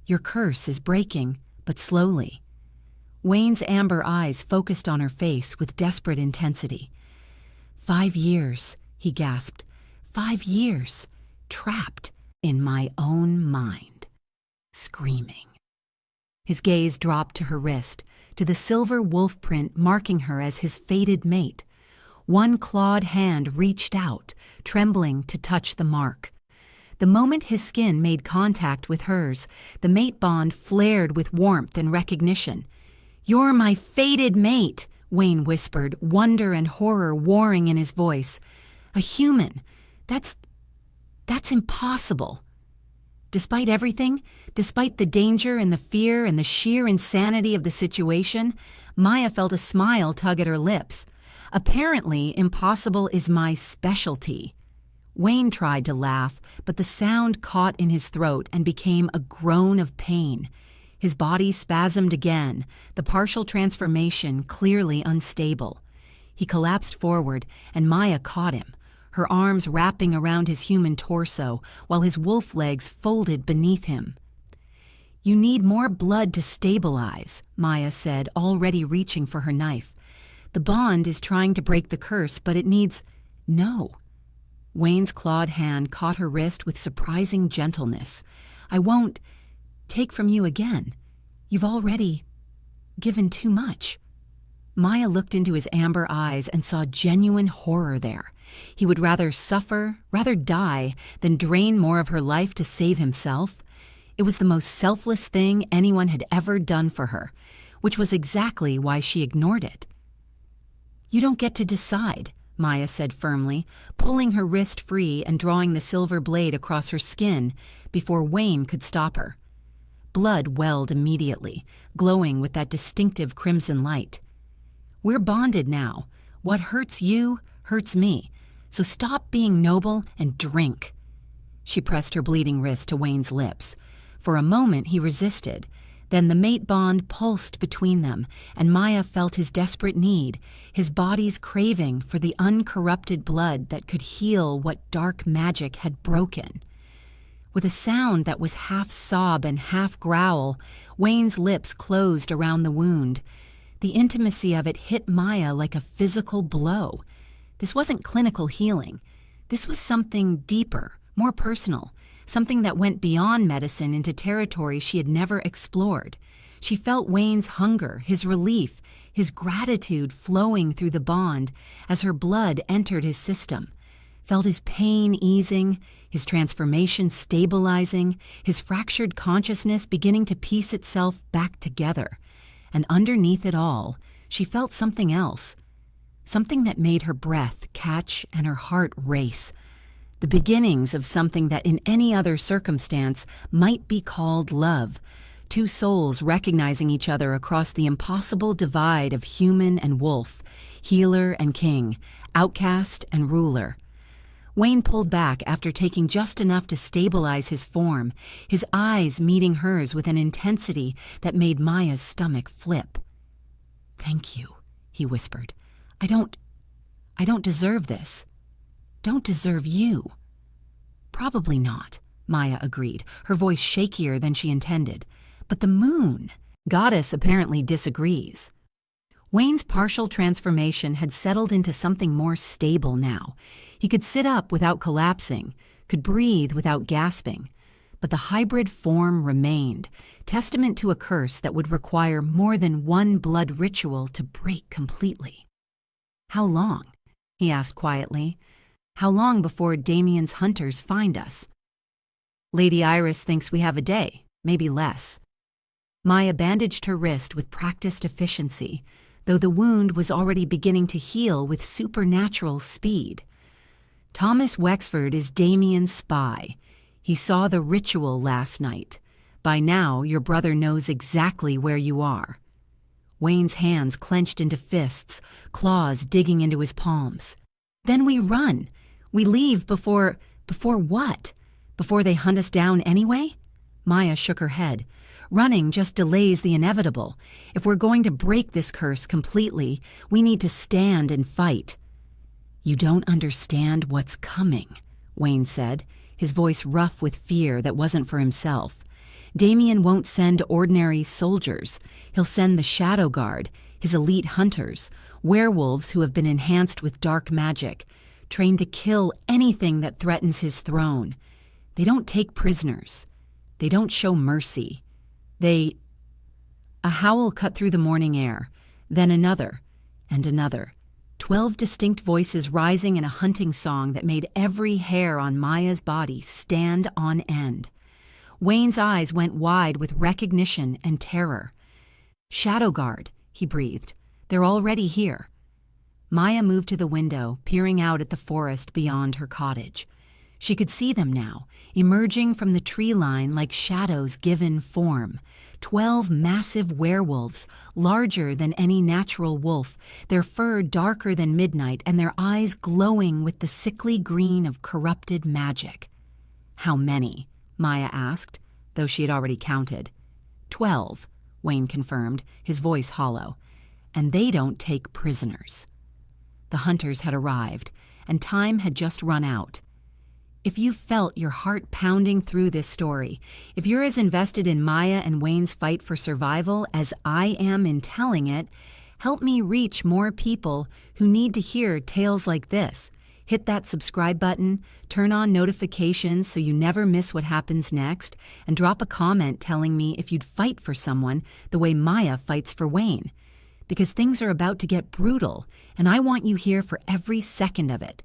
Your curse is breaking, but slowly." Wayne's amber eyes focused on her face with desperate intensity. 5 years, he gasped. 5 years, trapped in my own mind, screaming. His gaze dropped to her wrist, to the silver wolf print marking her as his fated mate. One clawed hand reached out, trembling to touch the mark. The moment his skin made contact with hers, the mate bond flared with warmth and recognition. "You're my fated mate," Wayne whispered, wonder and horror warring in his voice. "A human. That's impossible." Despite everything, despite the danger and the fear and the sheer insanity of the situation, Maya felt a smile tug at her lips. Apparently, impossible is my specialty. Wayne tried to laugh, but the sound caught in his throat and became a groan of pain. His body spasmed again, the partial transformation clearly unstable. He collapsed forward, and Maya caught him, her arms wrapping around his human torso while his wolf legs folded beneath him. "You need more blood to stabilize," Maya said, already reaching for her knife. "The bond is trying to break the curse, but it needs—" "No." Wayne's clawed hand caught her wrist with surprising gentleness. "I won't take from you again. You've already given too much." Maya looked into his amber eyes and saw genuine horror there. He would rather suffer, rather die, than drain more of her life to save himself. It was the most selfless thing anyone had ever done for her, which was exactly why she ignored it. "You don't get to decide," Maya said firmly, pulling her wrist free and drawing the silver blade across her skin before Wayne could stop her. Blood welled immediately, glowing with that distinctive crimson light. "We're bonded now. What hurts you hurts me, so stop being noble and drink." She pressed her bleeding wrist to Wayne's lips. For a moment he resisted. Then the mate bond pulsed between them, and Maya felt his desperate need, his body's craving for the uncorrupted blood that could heal what dark magic had broken. With a sound that was half sob and half growl, Wayne's lips closed around the wound. The intimacy of it hit Maya like a physical blow. This wasn't clinical healing. This was something deeper, more personal, something that went beyond medicine into territory she had never explored. She felt Wayne's hunger, his relief, his gratitude flowing through the bond as her blood entered his system, felt his pain easing, his transformation stabilizing, his fractured consciousness beginning to piece itself back together. And underneath it all, she felt something else, something that made her breath catch and her heart race. The beginnings of something that in any other circumstance might be called love. Two souls recognizing each other across the impossible divide of human and wolf, healer and king, outcast and ruler. Wayne pulled back after taking just enough to stabilize his form, his eyes meeting hers with an intensity that made Maya's stomach flip. "Thank you," he whispered. I don't deserve this. Don't deserve you." "Probably not," Maya agreed, her voice shakier than she intended. "But the moon." Goddess apparently disagrees. Wayne's partial transformation had settled into something more stable now. He could sit up without collapsing, could breathe without gasping. But the hybrid form remained, testament to a curse that would require more than one blood ritual to break completely. "How long?" he asked quietly. "How long before Damien's hunters find us?" "Lady Iris thinks we have a day, maybe less." Maya bandaged her wrist with practiced efficiency, though the wound was already beginning to heal with supernatural speed. "Thomas Wexford is Damien's spy. He saw the ritual last night. By now, your brother knows exactly where you are." Wayne's hands clenched into fists, claws digging into his palms. "Then we run. We leave before what? Before they hunt us down anyway?" Maya shook her head. "Running just delays the inevitable. If we're going to break this curse completely, we need to stand and fight." "You don't understand what's coming," Wayne said, his voice rough with fear that wasn't for himself. "Damien won't send ordinary soldiers. He'll send the Shadow Guard, his elite hunters, werewolves who have been enhanced with dark magic, trained to kill anything that threatens his throne. They don't take prisoners. They don't show mercy. They—" A howl cut through the morning air, then another, and another. 12 distinct voices rising in a hunting song that made every hair on Maya's body stand on end. Wayne's eyes went wide with recognition and terror. "Shadow Guard," he breathed. "They're already here." Maya moved to the window, peering out at the forest beyond her cottage. She could see them now, emerging from the tree line like shadows given form. 12 massive werewolves, larger than any natural wolf, their fur darker than midnight and their eyes glowing with the sickly green of corrupted magic. "How many?" Maya asked, though she had already counted. 12, Wayne confirmed, his voice hollow. "And they don't take prisoners." The hunters had arrived, and time had just run out. If you felt your heart pounding through this story, if you're as invested in Maya and Wayne's fight for survival as I am in telling it, help me reach more people who need to hear tales like this. Hit that subscribe button, turn on notifications so you never miss what happens next, and drop a comment telling me if you'd fight for someone the way Maya fights for Wayne. Because things are about to get brutal, and I want you here for every second of it.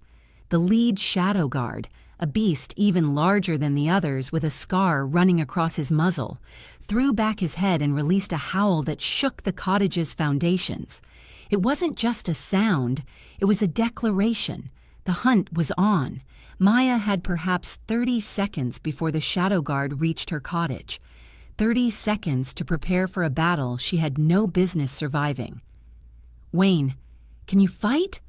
The lead Shadow Guard, a beast even larger than the others with a scar running across his muzzle, threw back his head and released a howl that shook the cottage's foundations. It wasn't just a sound, it was a declaration. The hunt was on. Maya had perhaps 30 seconds before the Shadow Guard reached her cottage. 30 seconds to prepare for a battle she had no business surviving. "Wayne, can you fight?"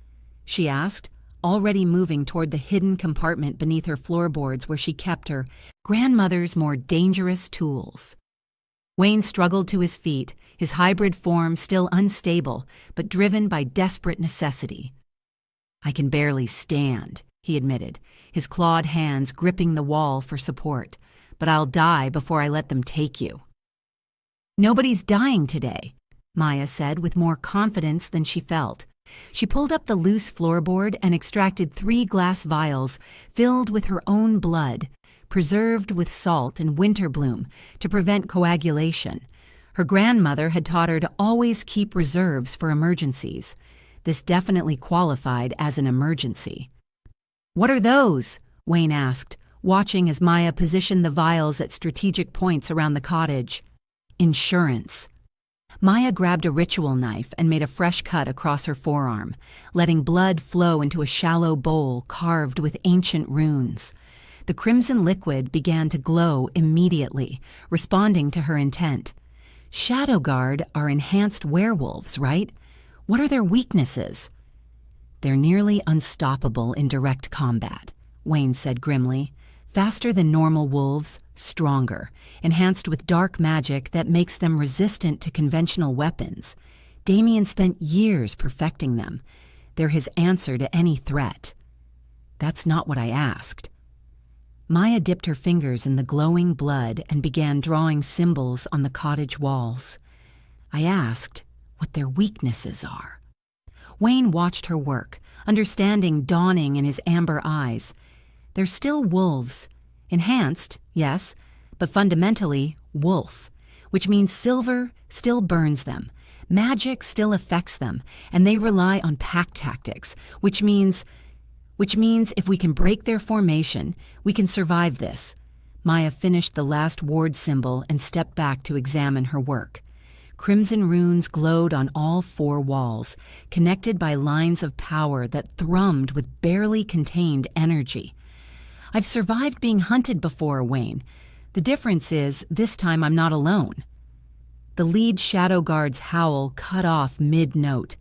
she asked, already moving toward the hidden compartment beneath her floorboards where she kept her grandmother's more dangerous tools. Wayne struggled to his feet, his hybrid form still unstable, but driven by desperate necessity. "I can barely stand," he admitted, his clawed hands gripping the wall for support. "But I'll die before I let them take you." "Nobody's dying today," Maya said with more confidence than she felt. She pulled up the loose floorboard and extracted 3 glass vials filled with her own blood, preserved with salt and winter bloom to prevent coagulation. Her grandmother had taught her to always keep reserves for emergencies. This definitely qualified as an emergency. "What are those?" Wayne asked, watching as Maya positioned the vials at strategic points around the cottage. Insurance. Maya grabbed a ritual knife and made a fresh cut across her forearm, letting blood flow into a shallow bowl carved with ancient runes. The crimson liquid began to glow immediately, responding to her intent. Shadowguard are enhanced werewolves, right? What are their weaknesses? They're nearly unstoppable in direct combat, Wayne said grimly. Faster than normal wolves, stronger, enhanced with dark magic that makes them resistant to conventional weapons. Damien spent years perfecting them. They're his answer to any threat. That's not what I asked. Maya dipped her fingers in the glowing blood and began drawing symbols on the cottage walls. I asked what their weaknesses are. Wayne watched her work, understanding dawning in his amber eyes. They're still wolves. Enhanced, yes, but fundamentally wolf, which means silver still burns them, magic still affects them, and they rely on pack tactics, which means if we can break their formation, we can survive this. Maya finished the last ward symbol and stepped back to examine her work. Crimson runes glowed on all 4 walls, connected by lines of power that thrummed with barely contained energy. I've survived being hunted before, Wayne. The difference is, this time I'm not alone. The lead shadow guard's howl cut off mid-note.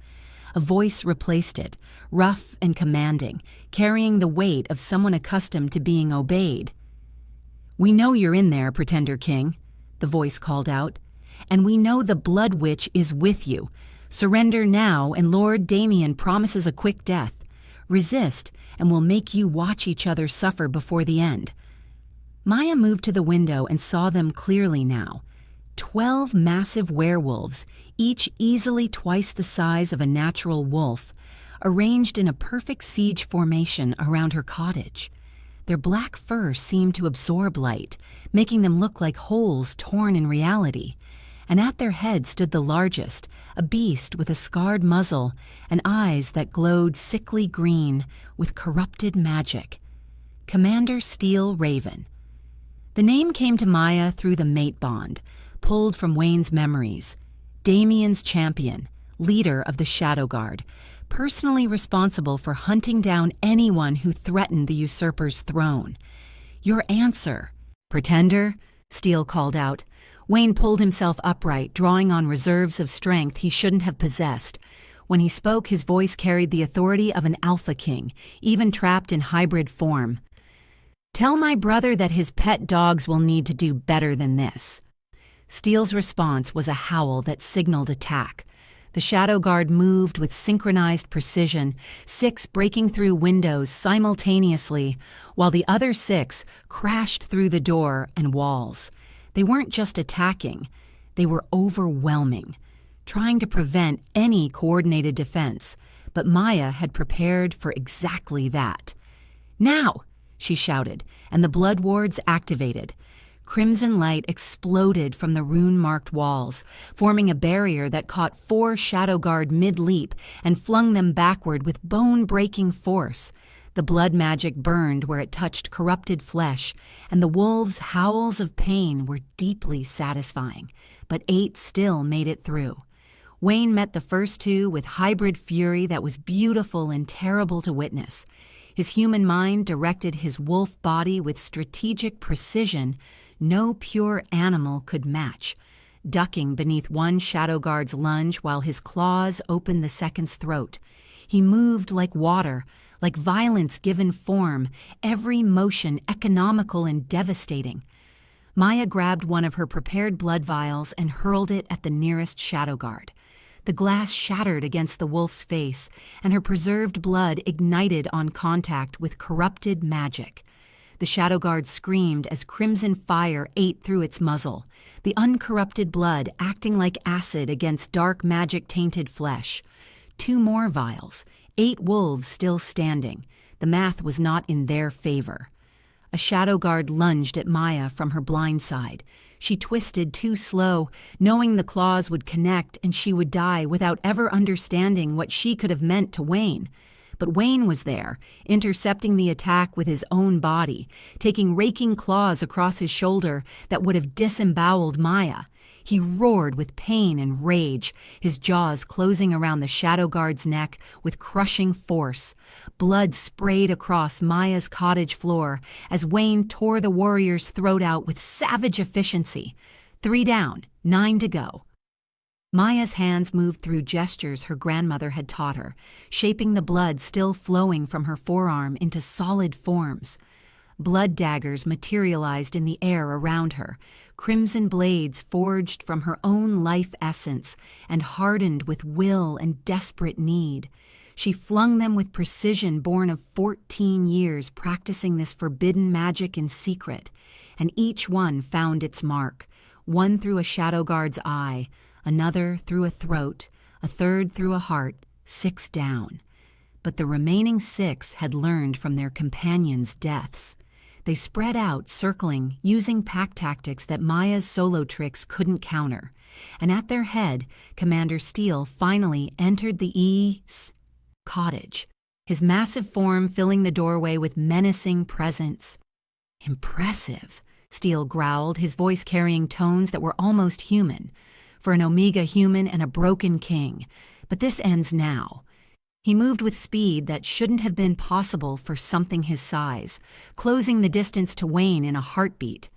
A voice replaced it, rough and commanding, carrying the weight of someone accustomed to being obeyed. "We know you're in there, Pretender King," the voice called out. "And we know the Blood Witch is with you. Surrender now, and Lord Damien promises a quick death. Resist, and we'll make you watch each other suffer before the end." Maya moved to the window and saw them clearly now. 12 massive werewolves, each easily twice the size of a natural wolf, arranged in a perfect siege formation around her cottage. Their black fur seemed to absorb light, making them look like holes torn in reality. And at their head stood the largest, a beast with a scarred muzzle and eyes that glowed sickly green with corrupted magic. Commander Steel Raven. The name came to Maya through the mate bond, pulled from Wayne's memories. Damien's champion, leader of the Shadow Guard, personally responsible for hunting down anyone who threatened the usurper's throne. "Your answer, Pretender," Steel called out. Wayne pulled himself upright, drawing on reserves of strength he shouldn't have possessed. When he spoke, his voice carried the authority of an Alpha King, even trapped in hybrid form. "Tell my brother that his pet dogs will need to do better than this." Steele's response was a howl that signaled attack. The Shadow Guard moved with synchronized precision, 6 breaking through windows simultaneously, while the other 6 crashed through the door and walls. They weren't just attacking, they were overwhelming, trying to prevent any coordinated defense, but Maya had prepared for exactly that. "Now!" she shouted, and the blood wards activated. Crimson light exploded from the rune-marked walls, forming a barrier that caught 4 Shadow Guard mid-leap and flung them backward with bone-breaking force. The blood magic burned where it touched corrupted flesh, and the wolves' howls of pain were deeply satisfying, but 8 still made it through. Wayne met the first 2 with hybrid fury that was beautiful and terrible to witness. His human mind directed his wolf body with strategic precision no pure animal could match, ducking beneath one Shadow Guard's lunge while his claws opened the second's throat. He moved like water, like violence given form, every motion economical and devastating. Maya grabbed one of her prepared blood vials and hurled it at the nearest Shadow Guard. The glass shattered against the wolf's face, and her preserved blood ignited on contact with corrupted magic. The Shadow Guard screamed as crimson fire ate through its muzzle, the uncorrupted blood acting like acid against dark magic-tainted flesh. 2 more vials, 8 wolves still standing. The math was not in their favor. A Shadow Guard lunged at Maya from her blind side. She twisted too slow, knowing the claws would connect and she would die without ever understanding what she could have meant to Wayne. but Wayne was there, intercepting the attack with his own body, taking raking claws across his shoulder that would have disemboweled Maya. He roared with pain and rage, his jaws closing around the Shadow Guard's neck with crushing force. Blood sprayed across Maya's cottage floor as Wayne tore the warrior's throat out with savage efficiency. 3 down, 9 to go. Maya's hands moved through gestures her grandmother had taught her, shaping the blood still flowing from her forearm into solid forms. Blood daggers materialized in the air around her, crimson blades forged from her own life essence and hardened with will and desperate need. She flung them with precision born of 14 years practicing this forbidden magic in secret, and each one found its mark, one through a Shadow Guard's eye, another through a throat, a third through a heart, 6 down. But the remaining 6 had learned from their companions' deaths. They spread out, circling, using pack tactics that Maya's solo tricks couldn't counter. And at their head, Commander Steele finally entered the cottage, his massive form filling the doorway with menacing presence. "Impressive," Steele growled, his voice carrying tones that were almost human. "For an Omega human and a broken king. But this ends now." He moved with speed that shouldn't have been possible for something his size, closing the distance to Wayne in a heartbeat.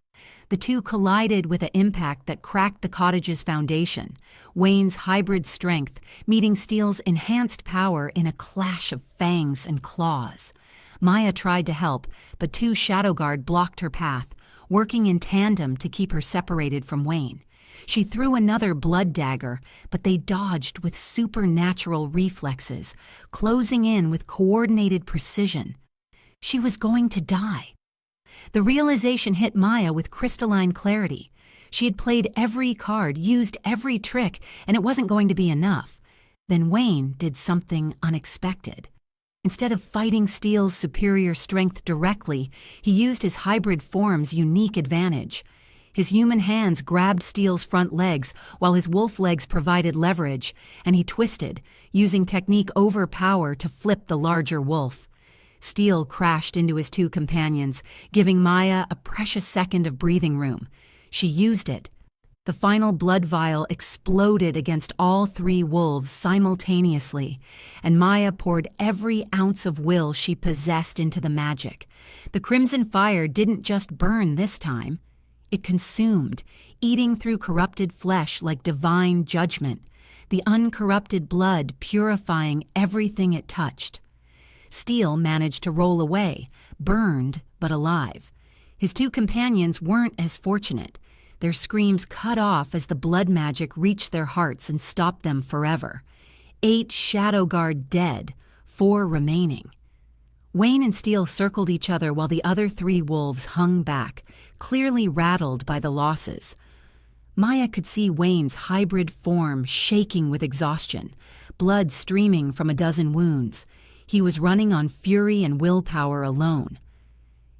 The two collided with an impact that cracked the cottage's foundation, Wayne's hybrid strength meeting Steele's enhanced power in a clash of fangs and claws. Maya tried to help, but 2 Shadow Guard blocked her path, working in tandem to keep her separated from Wayne. She threw another blood dagger, but they dodged with supernatural reflexes, closing in with coordinated precision. She was going to die. The realization hit Maya with crystalline clarity. She had played every card, used every trick, and it wasn't going to be enough. Then Wayne did something unexpected. Instead of fighting Steele's superior strength directly, he used his hybrid form's unique advantage. His human hands grabbed Steele's front legs while his wolf legs provided leverage, and he twisted, using technique over power to flip the larger wolf. Steele crashed into his 2 companions, giving Maya a precious second of breathing room. She used it. The final blood vial exploded against all 3 wolves simultaneously, and Maya poured every ounce of will she possessed into the magic. The crimson fire didn't just burn this time. It consumed, eating through corrupted flesh like divine judgment, the uncorrupted blood purifying everything it touched. Steele managed to roll away, burned but alive. His 2 companions weren't as fortunate. Their screams cut off as the blood magic reached their hearts and stopped them forever. 8 Shadow Guard dead, 4 remaining. Wayne and Steele circled each other while the other 3 wolves hung back, clearly rattled by the losses. Maya could see Wayne's hybrid form shaking with exhaustion, blood streaming from a dozen wounds. He was running on fury and willpower alone.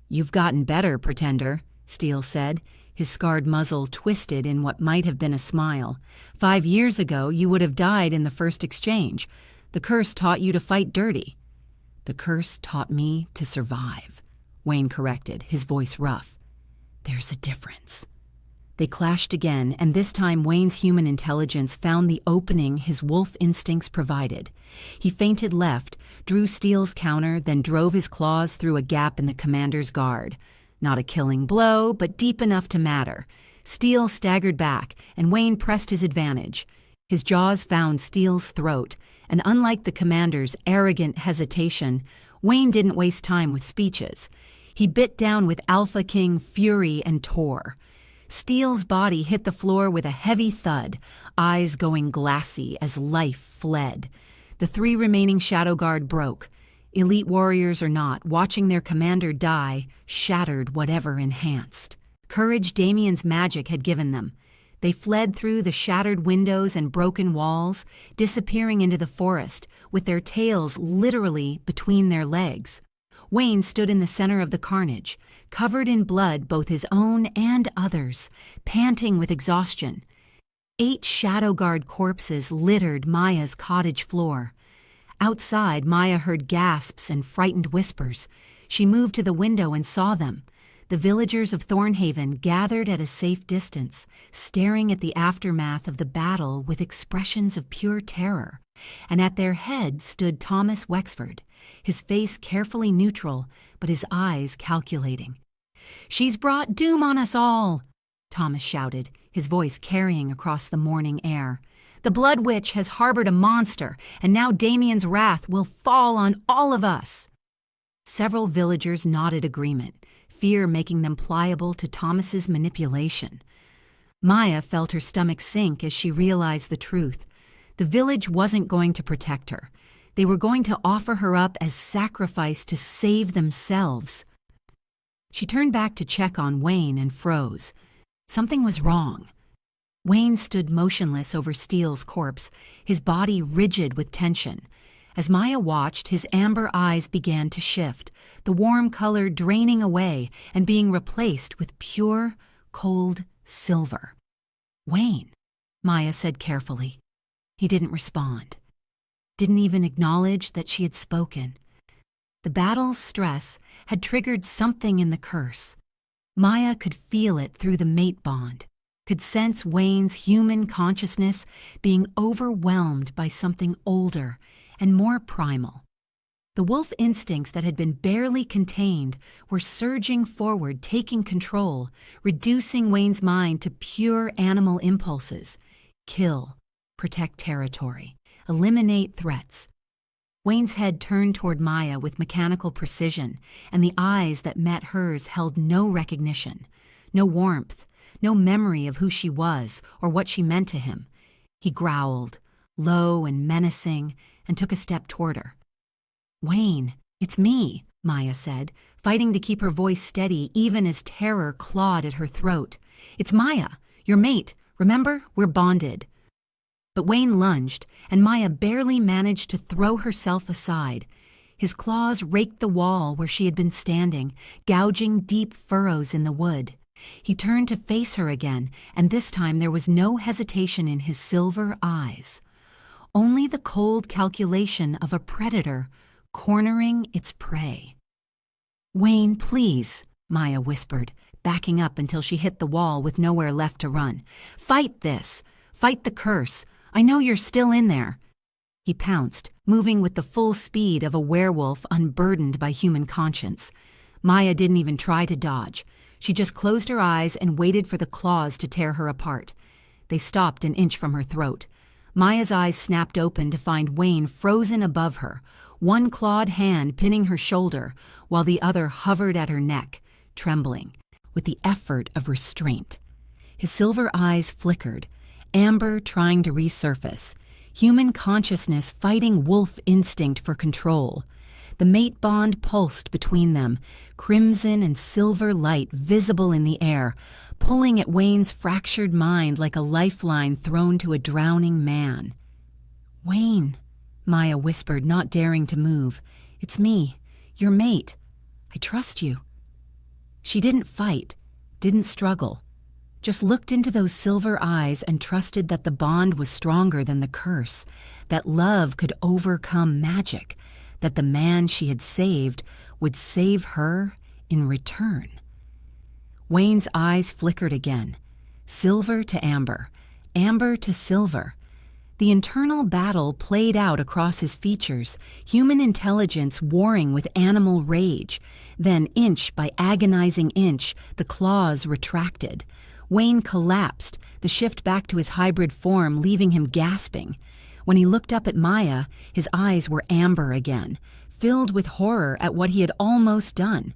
"You've gotten better, Pretender," Steele said, his scarred muzzle twisted in what might have been a smile. 5 years ago, you would have died in the first exchange. The curse taught you to fight dirty." "The curse taught me to survive," Wayne corrected, his voice rough. "There's a difference." They clashed again, and this time Wayne's human intelligence found the opening his wolf instincts provided. He feinted left, drew Steele's counter, then drove his claws through a gap in the commander's guard. Not a killing blow, but deep enough to matter. Steele staggered back, and Wayne pressed his advantage. His jaws found Steele's throat, and unlike the commander's arrogant hesitation, Wayne didn't waste time with speeches. He bit down with Alpha King fury and tore. Steele's body hit the floor with a heavy thud, eyes going glassy as life fled. The 3 remaining Shadow Guard broke. Elite warriors or not, watching their commander die shattered whatever enhanced courage Damien's magic had given them. They fled through the shattered windows and broken walls, disappearing into the forest, with their tails literally between their legs. Wayne stood in the center of the carnage, covered in blood, both his own and others, panting with exhaustion. 8 Shadow Guard corpses littered Maya's cottage floor. Outside, Maya heard gasps and frightened whispers. She moved to the window and saw them. The villagers of Thornhaven gathered at a safe distance, staring at the aftermath of the battle with expressions of pure terror. And at their head stood Thomas Wexford, his face carefully neutral, but his eyes calculating. "She's brought doom on us all," Thomas shouted, his voice carrying across the morning air. "The Blood Witch has harbored a monster, and now Damien's wrath will fall on all of us." Several villagers nodded agreement, fear making them pliable to Thomas's manipulation. Maya felt her stomach sink as she realized the truth. The village wasn't going to protect her. They were going to offer her up as sacrifice to save themselves. She turned back to check on Wayne and froze. Something was wrong. Wayne stood motionless over Steele's corpse, his body rigid with tension. As Maya watched, his amber eyes began to shift, the warm color draining away and being replaced with pure, cold silver. "Wayne," Maya said carefully. He didn't respond. Didn't even acknowledge that she had spoken. The battle's stress had triggered something in the curse. Maya could feel it through the mate bond, could sense Wayne's human consciousness being overwhelmed by something older and more primal. The wolf instincts that had been barely contained were surging forward, taking control, reducing Wayne's mind to pure animal impulses. Kill, protect territory, eliminate threats. Wayne's head turned toward Maya with mechanical precision, and the eyes that met hers held no recognition, no warmth, no memory of who she was or what she meant to him. He growled, low and menacing, and took a step toward her. "Wayne, it's me," Maya said, fighting to keep her voice steady even as terror clawed at her throat. "It's Maya, your mate. Remember, we're bonded." But Wayne lunged, and Maya barely managed to throw herself aside. His claws raked the wall where she had been standing, gouging deep furrows in the wood. He turned to face her again, and this time there was no hesitation in his silver eyes. Only the cold calculation of a predator cornering its prey. "Wayne, please," Maya whispered, backing up until she hit the wall with nowhere left to run. "Fight this. Fight the curse. I know you're still in there." He pounced, moving with the full speed of a werewolf unburdened by human conscience. Maya didn't even try to dodge. She just closed her eyes and waited for the claws to tear her apart. They stopped an inch from her throat. Maya's eyes snapped open to find Wayne frozen above her, one clawed hand pinning her shoulder, while the other hovered at her neck, trembling, with the effort of restraint. His silver eyes flickered, amber trying to resurface, human consciousness fighting wolf instinct for control. The mate bond pulsed between them, crimson and silver light visible in the air, pulling at Wayne's fractured mind like a lifeline thrown to a drowning man. "Wayne," Maya whispered, not daring to move. "It's me, your mate. I trust you." She didn't fight, didn't struggle, just looked into those silver eyes and trusted that the bond was stronger than the curse, that love could overcome magic, that the man she had saved would save her in return. Wayne's eyes flickered again, silver to amber, amber to silver. The internal battle played out across his features, human intelligence warring with animal rage. Then, inch by agonizing inch, the claws retracted. Wayne collapsed, the shift back to his hybrid form leaving him gasping. When he looked up at Maya, his eyes were amber again, filled with horror at what he had almost done.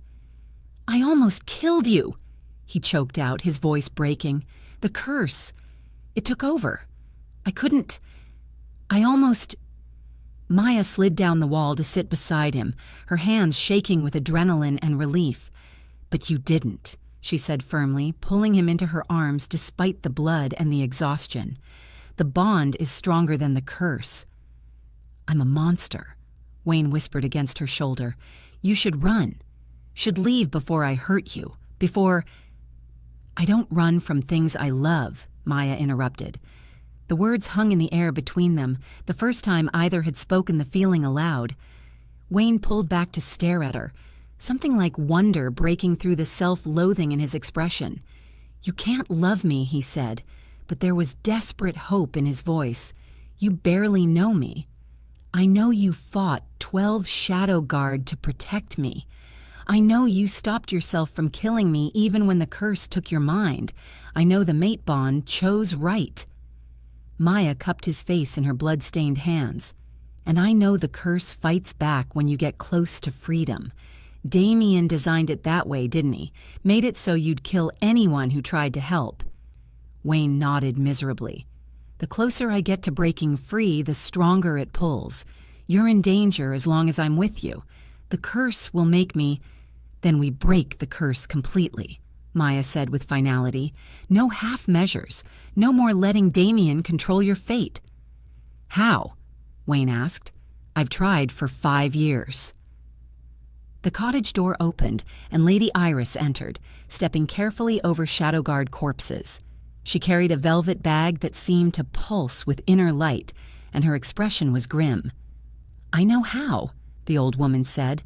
"I almost killed you," he choked out, his voice breaking. "The curse. It took over. I almost—" Maya slid down the wall to sit beside him, her hands shaking with adrenaline and relief. "But you didn't," she said firmly, pulling him into her arms despite the blood and the exhaustion. "The bond is stronger than the curse." "I'm a monster," Wayne whispered against her shoulder. "You should run. Should leave before I hurt you. Before—" "I don't run from things I love," Maya interrupted. The words hung in the air between them, the first time either had spoken the feeling aloud. Wayne pulled back to stare at her, something like wonder breaking through the self-loathing in his expression. "You can't love me," he said, but there was desperate hope in his voice. "You barely know me. I know you fought 12 Shadow Guard to protect me. I know you stopped yourself from killing me even when the curse took your mind. I know the mate bond chose right." Maya cupped his face in her blood-stained hands. "And I know the curse fights back when you get close to freedom. Damien designed it that way, didn't he? Made it so you'd kill anyone who tried to help." Wayne nodded miserably. "The closer I get to breaking free, the stronger it pulls. You're in danger as long as I'm with you. The curse will make me—" "Then we break the curse completely," Maya said with finality. "No half measures. No more letting Damien control your fate." "How?" Wayne asked. "I've tried for 5 years." The cottage door opened, and Lady Iris entered, stepping carefully over Shadow Guard corpses. She carried a velvet bag that seemed to pulse with inner light, and her expression was grim. "I know how," the old woman said.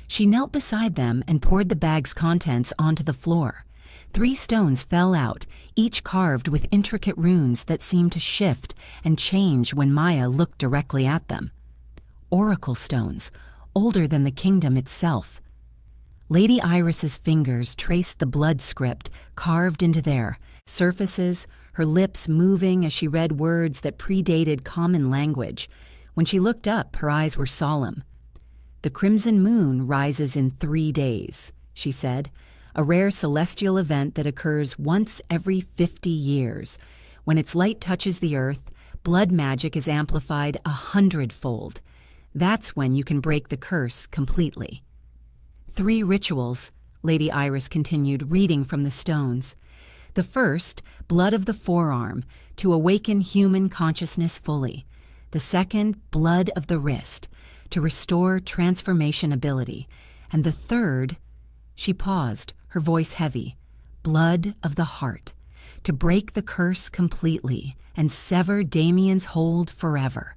She knelt beside them and poured the bag's contents onto the floor. 3 stones fell out, each carved with intricate runes that seemed to shift and change when Maya looked directly at them. Oracle stones, older than the kingdom itself. Lady Iris's fingers traced the blood script carved into their surfaces, her lips moving as she read words that predated common language. When she looked up, her eyes were solemn. "The crimson moon rises in 3 days," she said, "a rare celestial event that occurs once every 50 years. When its light touches the earth, blood magic is amplified 100-fold. That's when you can break the curse completely." 3 rituals, Lady Iris continued, reading from the stones. The first, blood of the forearm, to awaken human consciousness fully. The second, blood of the wrist, to restore transformation ability. And the third, she paused, her voice heavy, blood of the heart, to break the curse completely and sever Damien's hold forever.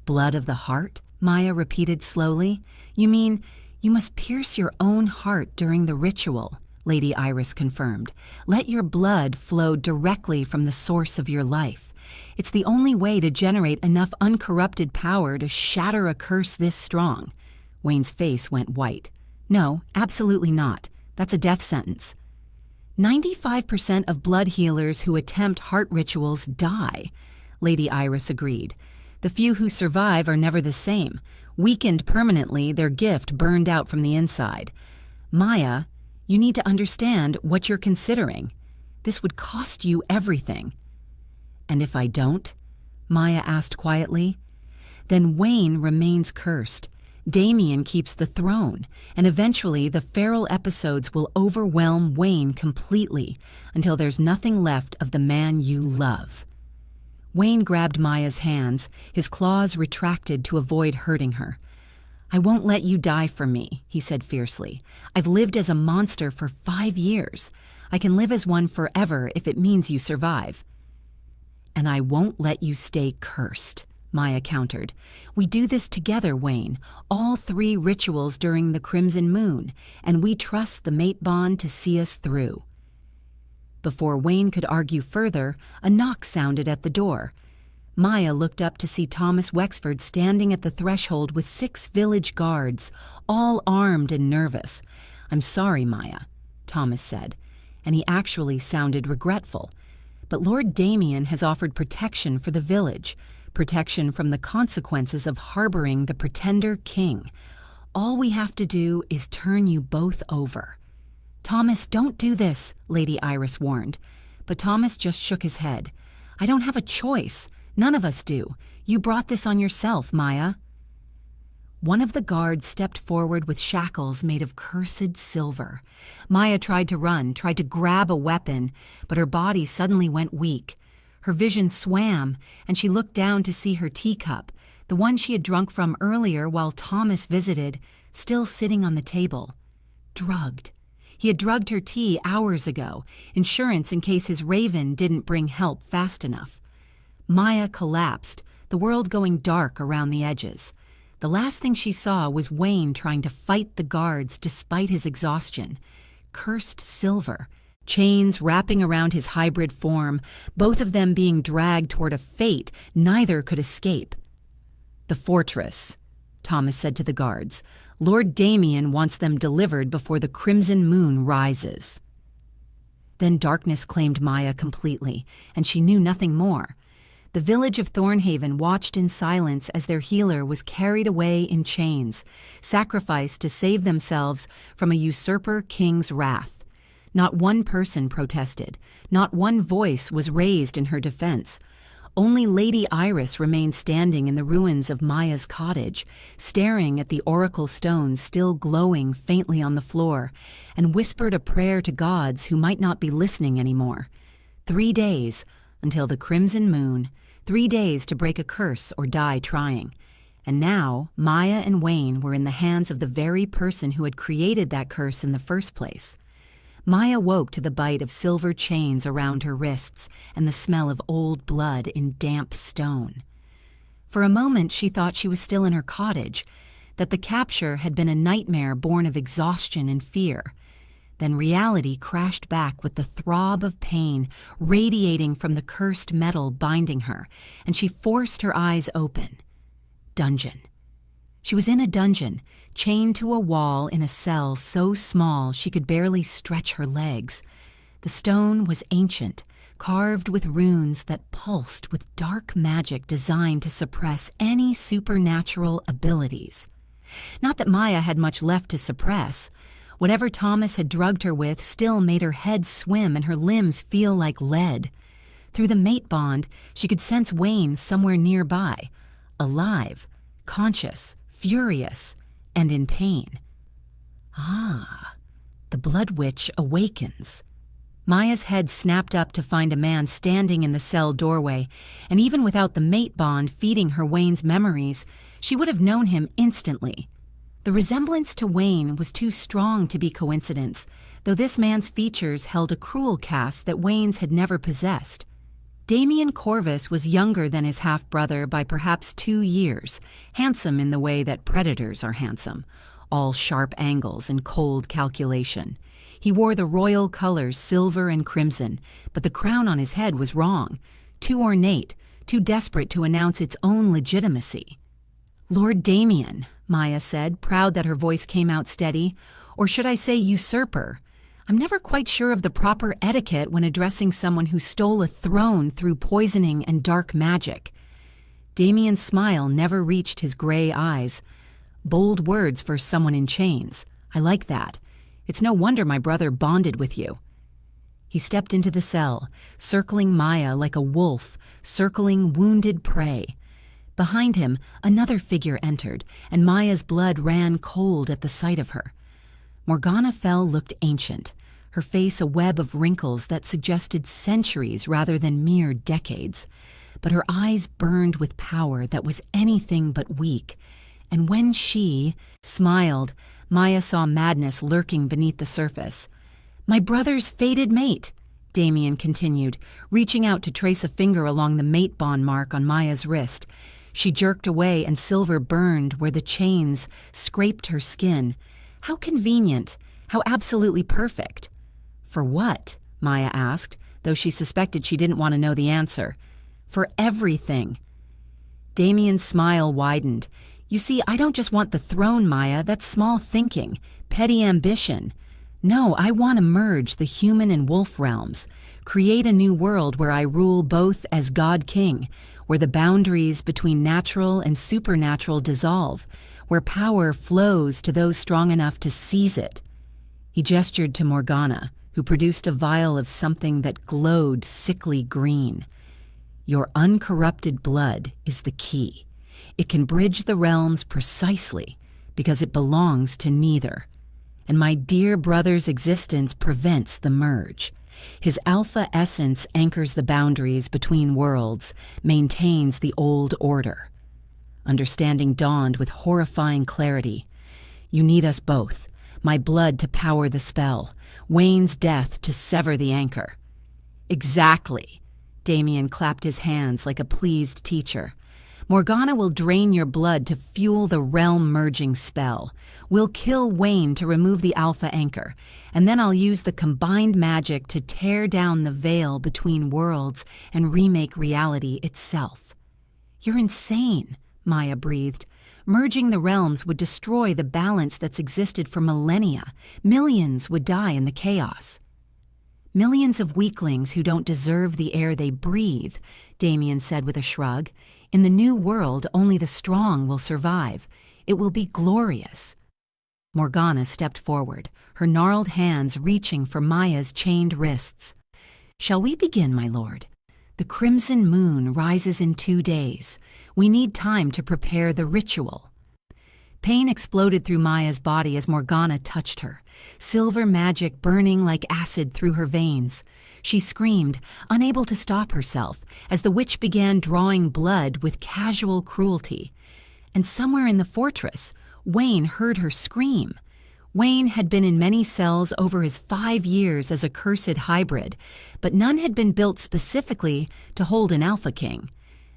"Blood of the heart?" Maya repeated slowly. "You mean you must pierce your own heart during the ritual," Lady Iris confirmed. "Let your blood flow directly from the source of your life. It's the only way to generate enough uncorrupted power to shatter a curse this strong." Wayne's face went white. "No, absolutely not. That's a death sentence." 95% of blood healers who attempt heart rituals die," Lady Iris agreed. "The few who survive are never the same. Weakened permanently, their gift burned out from the inside. Maya, you need to understand what you're considering. This would cost you everything." "And if I don't?" Maya asked quietly. "Then Wayne remains cursed. Damien keeps the throne, and eventually the feral episodes will overwhelm Wayne completely until there's nothing left of the man you love." Wayne grabbed Maya's hands, his claws retracted to avoid hurting her. "I won't let you die for me," he said fiercely. "I've lived as a monster for 5 years. I can live as one forever if it means you survive." "And I won't let you stay cursed," Maya countered. "We do this together, Wayne, all 3 rituals during the Crimson Moon, and we trust the mate bond to see us through." Before Wayne could argue further, a knock sounded at the door. Maya looked up to see Thomas Wexford standing at the threshold with 6 village guards, all armed and nervous. "I'm sorry, Maya," Thomas said, and he actually sounded regretful. "But Lord Damien has offered protection for the village, protection from the consequences of harboring the pretender king. All we have to do is turn you both over." "Thomas, don't do this," Lady Iris warned. But Thomas just shook his head. "I don't have a choice. None of us do. You brought this on yourself, Maya." One of the guards stepped forward with shackles made of cursed silver. Maya tried to run, tried to grab a weapon, but her body suddenly went weak. Her vision swam, and she looked down to see her teacup, the one she had drunk from earlier while Thomas visited, still sitting on the table. Drugged. He had drugged her tea hours ago, insurance in case his raven didn't bring help fast enough. Maya collapsed, the world going dark around the edges. The last thing she saw was Wayne trying to fight the guards despite his exhaustion. Cursed silver, chains wrapping around his hybrid form, both of them being dragged toward a fate neither could escape. "The fortress," Thomas said to the guards. "Lord Damien wants them delivered before the crimson moon rises." Then darkness claimed Maya completely, and she knew nothing more. The village of Thornhaven watched in silence as their healer was carried away in chains, sacrificed to save themselves from a usurper king's wrath. Not one person protested. Not one voice was raised in her defense. Only Lady Iris remained standing in the ruins of Maya's cottage, staring at the oracle stones still glowing faintly on the floor, and whispered a prayer to gods who might not be listening anymore. 3 days until the crimson moon, 3 days to break a curse or die trying. And now Maya and Wayne were in the hands of the very person who had created that curse in the first place. Maya woke to the bite of silver chains around her wrists and the smell of old blood in damp stone. For a moment she thought she was still in her cottage, that the capture had been a nightmare born of exhaustion and fear. Then reality crashed back with the throb of pain radiating from the cursed metal binding her, and she forced her eyes open. Dungeon. She was in a dungeon, chained to a wall in a cell so small she could barely stretch her legs. The stone was ancient, carved with runes that pulsed with dark magic designed to suppress any supernatural abilities. Not that Maya had much left to suppress. Whatever Thomas had drugged her with still made her head swim and her limbs feel like lead. Through the mate bond, she could sense Wayne somewhere nearby, alive, conscious, furious, and in pain. Ah, the Blood Witch awakens. Maya's head snapped up to find a man standing in the cell doorway, and even without the mate bond feeding her Wayne's memories, she would have known him instantly. The resemblance to Wayne was too strong to be coincidence, though this man's features held a cruel cast that Wayne's had never possessed. Damien Corvus was younger than his half-brother by perhaps 2 years, handsome in the way that predators are handsome, all sharp angles and cold calculation. He wore the royal colors silver and crimson, but the crown on his head was wrong, too ornate, too desperate to announce its own legitimacy. "Lord Damien," Maya said, proud that her voice came out steady, "or should I say usurper? I'm never quite sure of the proper etiquette when addressing someone who stole a throne through poisoning and dark magic." Damien's smile never reached his gray eyes. "Bold words for someone in chains. I like that. It's no wonder my brother bonded with you." He stepped into the cell, circling Maya like a wolf, circling wounded prey. Behind him, another figure entered, and Maya's blood ran cold at the sight of her. Morgana Fell looked ancient, her face a web of wrinkles that suggested centuries rather than mere decades. But her eyes burned with power that was anything but weak, and when she smiled, Maya saw madness lurking beneath the surface. "My brother's fated mate," Damien continued, reaching out to trace a finger along the mate bond mark on Maya's wrist. She jerked away and silver burned where the chains scraped her skin. How convenient, how absolutely perfect. "For what?" Maya asked, though she suspected she didn't want to know the answer. "For everything." Damien's smile widened. "You see, I don't just want the throne, Maya. That's small thinking, petty ambition. No, I want to merge the human and wolf realms, create a new world where I rule both as God-King, where the boundaries between natural and supernatural dissolve, where power flows to those strong enough to seize it." He gestured to Morgana, who produced a vial of something that glowed sickly green. "Your uncorrupted blood is the key. It can bridge the realms precisely because it belongs to neither. And my dear brother's existence prevents the merge. His alpha essence anchors the boundaries between worlds, maintains the old order." Understanding dawned with horrifying clarity. "You need us both. My blood to power the spell. Wayne's death to sever the anchor." "Exactly." Damien clapped his hands like a pleased teacher. Morgana will drain your blood to fuel the realm-merging spell. We'll kill Wayne to remove the Alpha anchor, and then I'll use the combined magic to tear down the veil between worlds and remake reality itself. You're insane, Maya breathed. Merging the realms would destroy the balance that's existed for millennia. Millions would die in the chaos. Millions of weaklings who don't deserve the air they breathe, Damien said with a shrug. In the new world, only the strong will survive. It will be glorious. Morgana stepped forward, her gnarled hands reaching for Maya's chained wrists. Shall we begin, my lord? The crimson moon rises in 2 days. We need time to prepare the ritual. Pain exploded through Maya's body as Morgana touched her, silver magic burning like acid through her veins. She screamed, unable to stop herself, as the witch began drawing blood with casual cruelty. And somewhere in the fortress, Wayne heard her scream. Wayne had been in many cells over his 5 years as a cursed hybrid, but none had been built specifically to hold an Alpha King.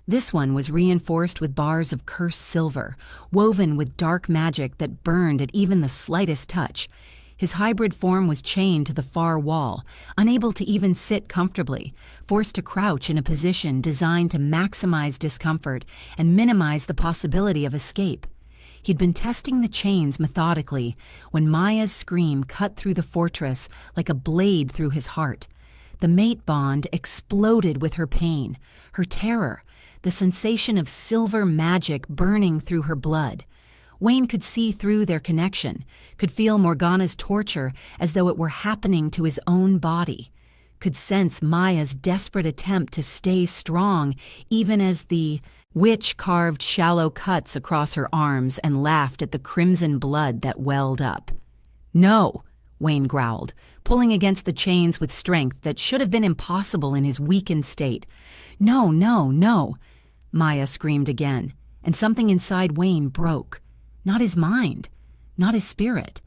This one was reinforced with bars of cursed silver, woven with dark magic that burned at even the slightest touch. His hybrid form was chained to the far wall, unable to even sit comfortably, forced to crouch in a position designed to maximize discomfort and minimize the possibility of escape. He'd been testing the chains methodically when Maya's scream cut through the fortress like a blade through his heart. The mate bond exploded with her pain, her terror, the sensation of silver magic burning through her blood. Wayne could see through their connection, could feel Morgana's torture as though it were happening to his own body, could sense Maya's desperate attempt to stay strong even as the witch carved shallow cuts across her arms and laughed at the crimson blood that welled up. "No," Wayne growled, pulling against the chains with strength that should have been impossible in his weakened state. "No, no, no," Maya screamed again, and something inside Wayne broke. Not his mind, not his spirit,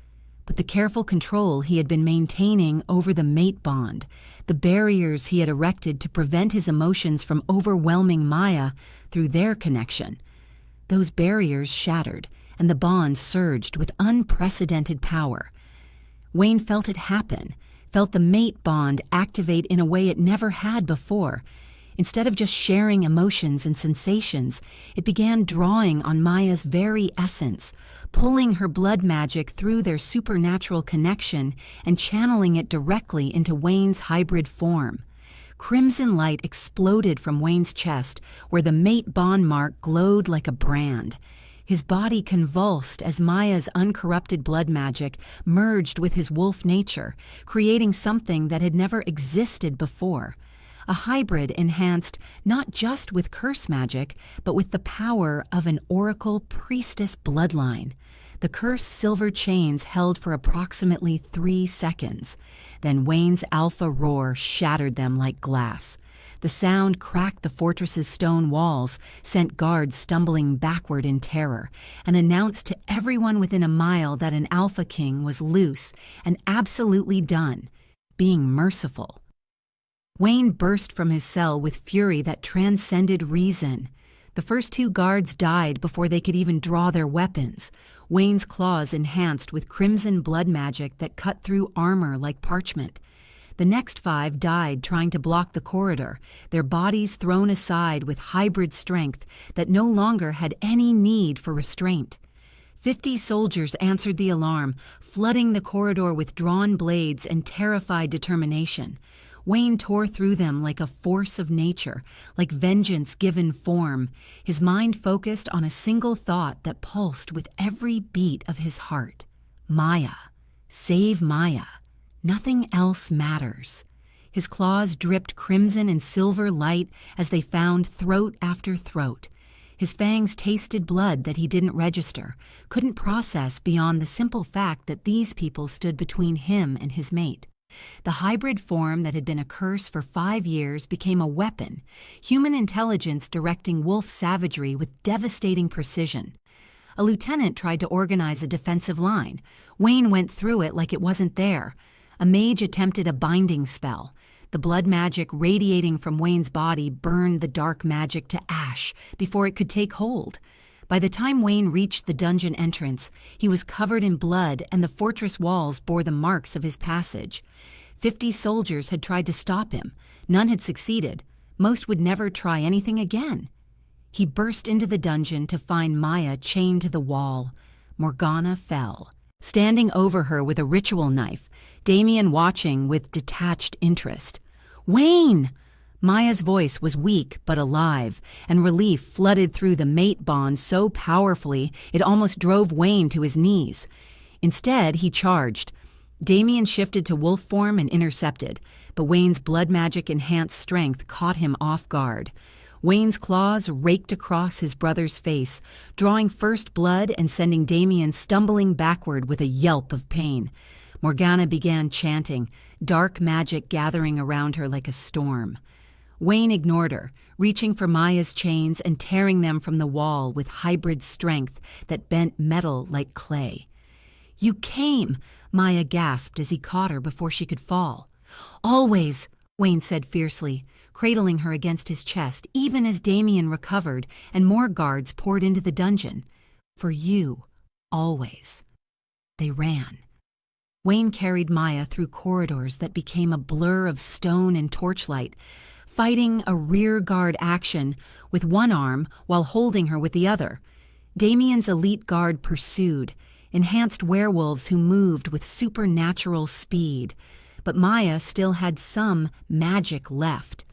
but the careful control he had been maintaining over the mate bond, the barriers he had erected to prevent his emotions from overwhelming Maya through their connection. Those barriers shattered, and the bond surged with unprecedented power. Wayne felt it happen, felt the mate bond activate in a way it never had before. Instead of just sharing emotions and sensations, it began drawing on Maya's very essence, pulling her blood magic through their supernatural connection and channeling it directly into Wayne's hybrid form. Crimson light exploded from Wayne's chest, where the mate bond mark glowed like a brand. His body convulsed as Maya's uncorrupted blood magic merged with his wolf nature, creating something that had never existed before. A hybrid enhanced not just with curse magic, but with the power of an oracle priestess bloodline. The cursed silver chains held for approximately 3 seconds. Then Wayne's alpha roar shattered them like glass. The sound cracked the fortress's stone walls, sent guards stumbling backward in terror, and announced to everyone within a mile that an Alpha King was loose and absolutely done, being merciful. Wayne burst from his cell with fury that transcended reason. The first 2 guards died before they could even draw their weapons, Wayne's claws enhanced with crimson blood magic that cut through armor like parchment. The next 5 died trying to block the corridor, their bodies thrown aside with hybrid strength that no longer had any need for restraint. 50 soldiers answered the alarm, flooding the corridor with drawn blades and terrified determination. Wayne tore through them like a force of nature, like vengeance given form, his mind focused on a single thought that pulsed with every beat of his heart. Maya. Save Maya. Nothing else matters. His claws dripped crimson and silver light as they found throat after throat. His fangs tasted blood that he didn't register, couldn't process beyond the simple fact that these people stood between him and his mate. The hybrid form that had been a curse for 5 years became a weapon, human intelligence directing wolf savagery with devastating precision. A lieutenant tried to organize a defensive line. Wayne went through it like it wasn't there. A mage attempted a binding spell. The blood magic radiating from Wayne's body burned the dark magic to ash before it could take hold. By the time Wayne reached the dungeon entrance, he was covered in blood and the fortress walls bore the marks of his passage. 50 soldiers had tried to stop him. None had succeeded. Most would never try anything again. He burst into the dungeon to find Maya chained to the wall. Morgana fell, standing over her with a ritual knife, Damien watching with detached interest. "Wayne!" Maya's voice was weak but alive, and relief flooded through the mate bond so powerfully it almost drove Wayne to his knees. Instead, he charged. Damien shifted to wolf form and intercepted, but Wayne's blood magic-enhanced strength caught him off guard. Wayne's claws raked across his brother's face, drawing first blood and sending Damien stumbling backward with a yelp of pain. Morgana began chanting, dark magic gathering around her like a storm. Wayne ignored her, reaching for Maya's chains and tearing them from the wall with hybrid strength that bent metal like clay. "You came!" Maya gasped as he caught her before she could fall. "Always," Wayne said fiercely, cradling her against his chest, even as Damien recovered and more guards poured into the dungeon. "For you, always." They ran. Wayne carried Maya through corridors that became a blur of stone and torchlight, fighting a rear-guard action with one arm while holding her with the other. Damien's elite guard pursued, enhanced werewolves who moved with supernatural speed, but Maya still had some magic left.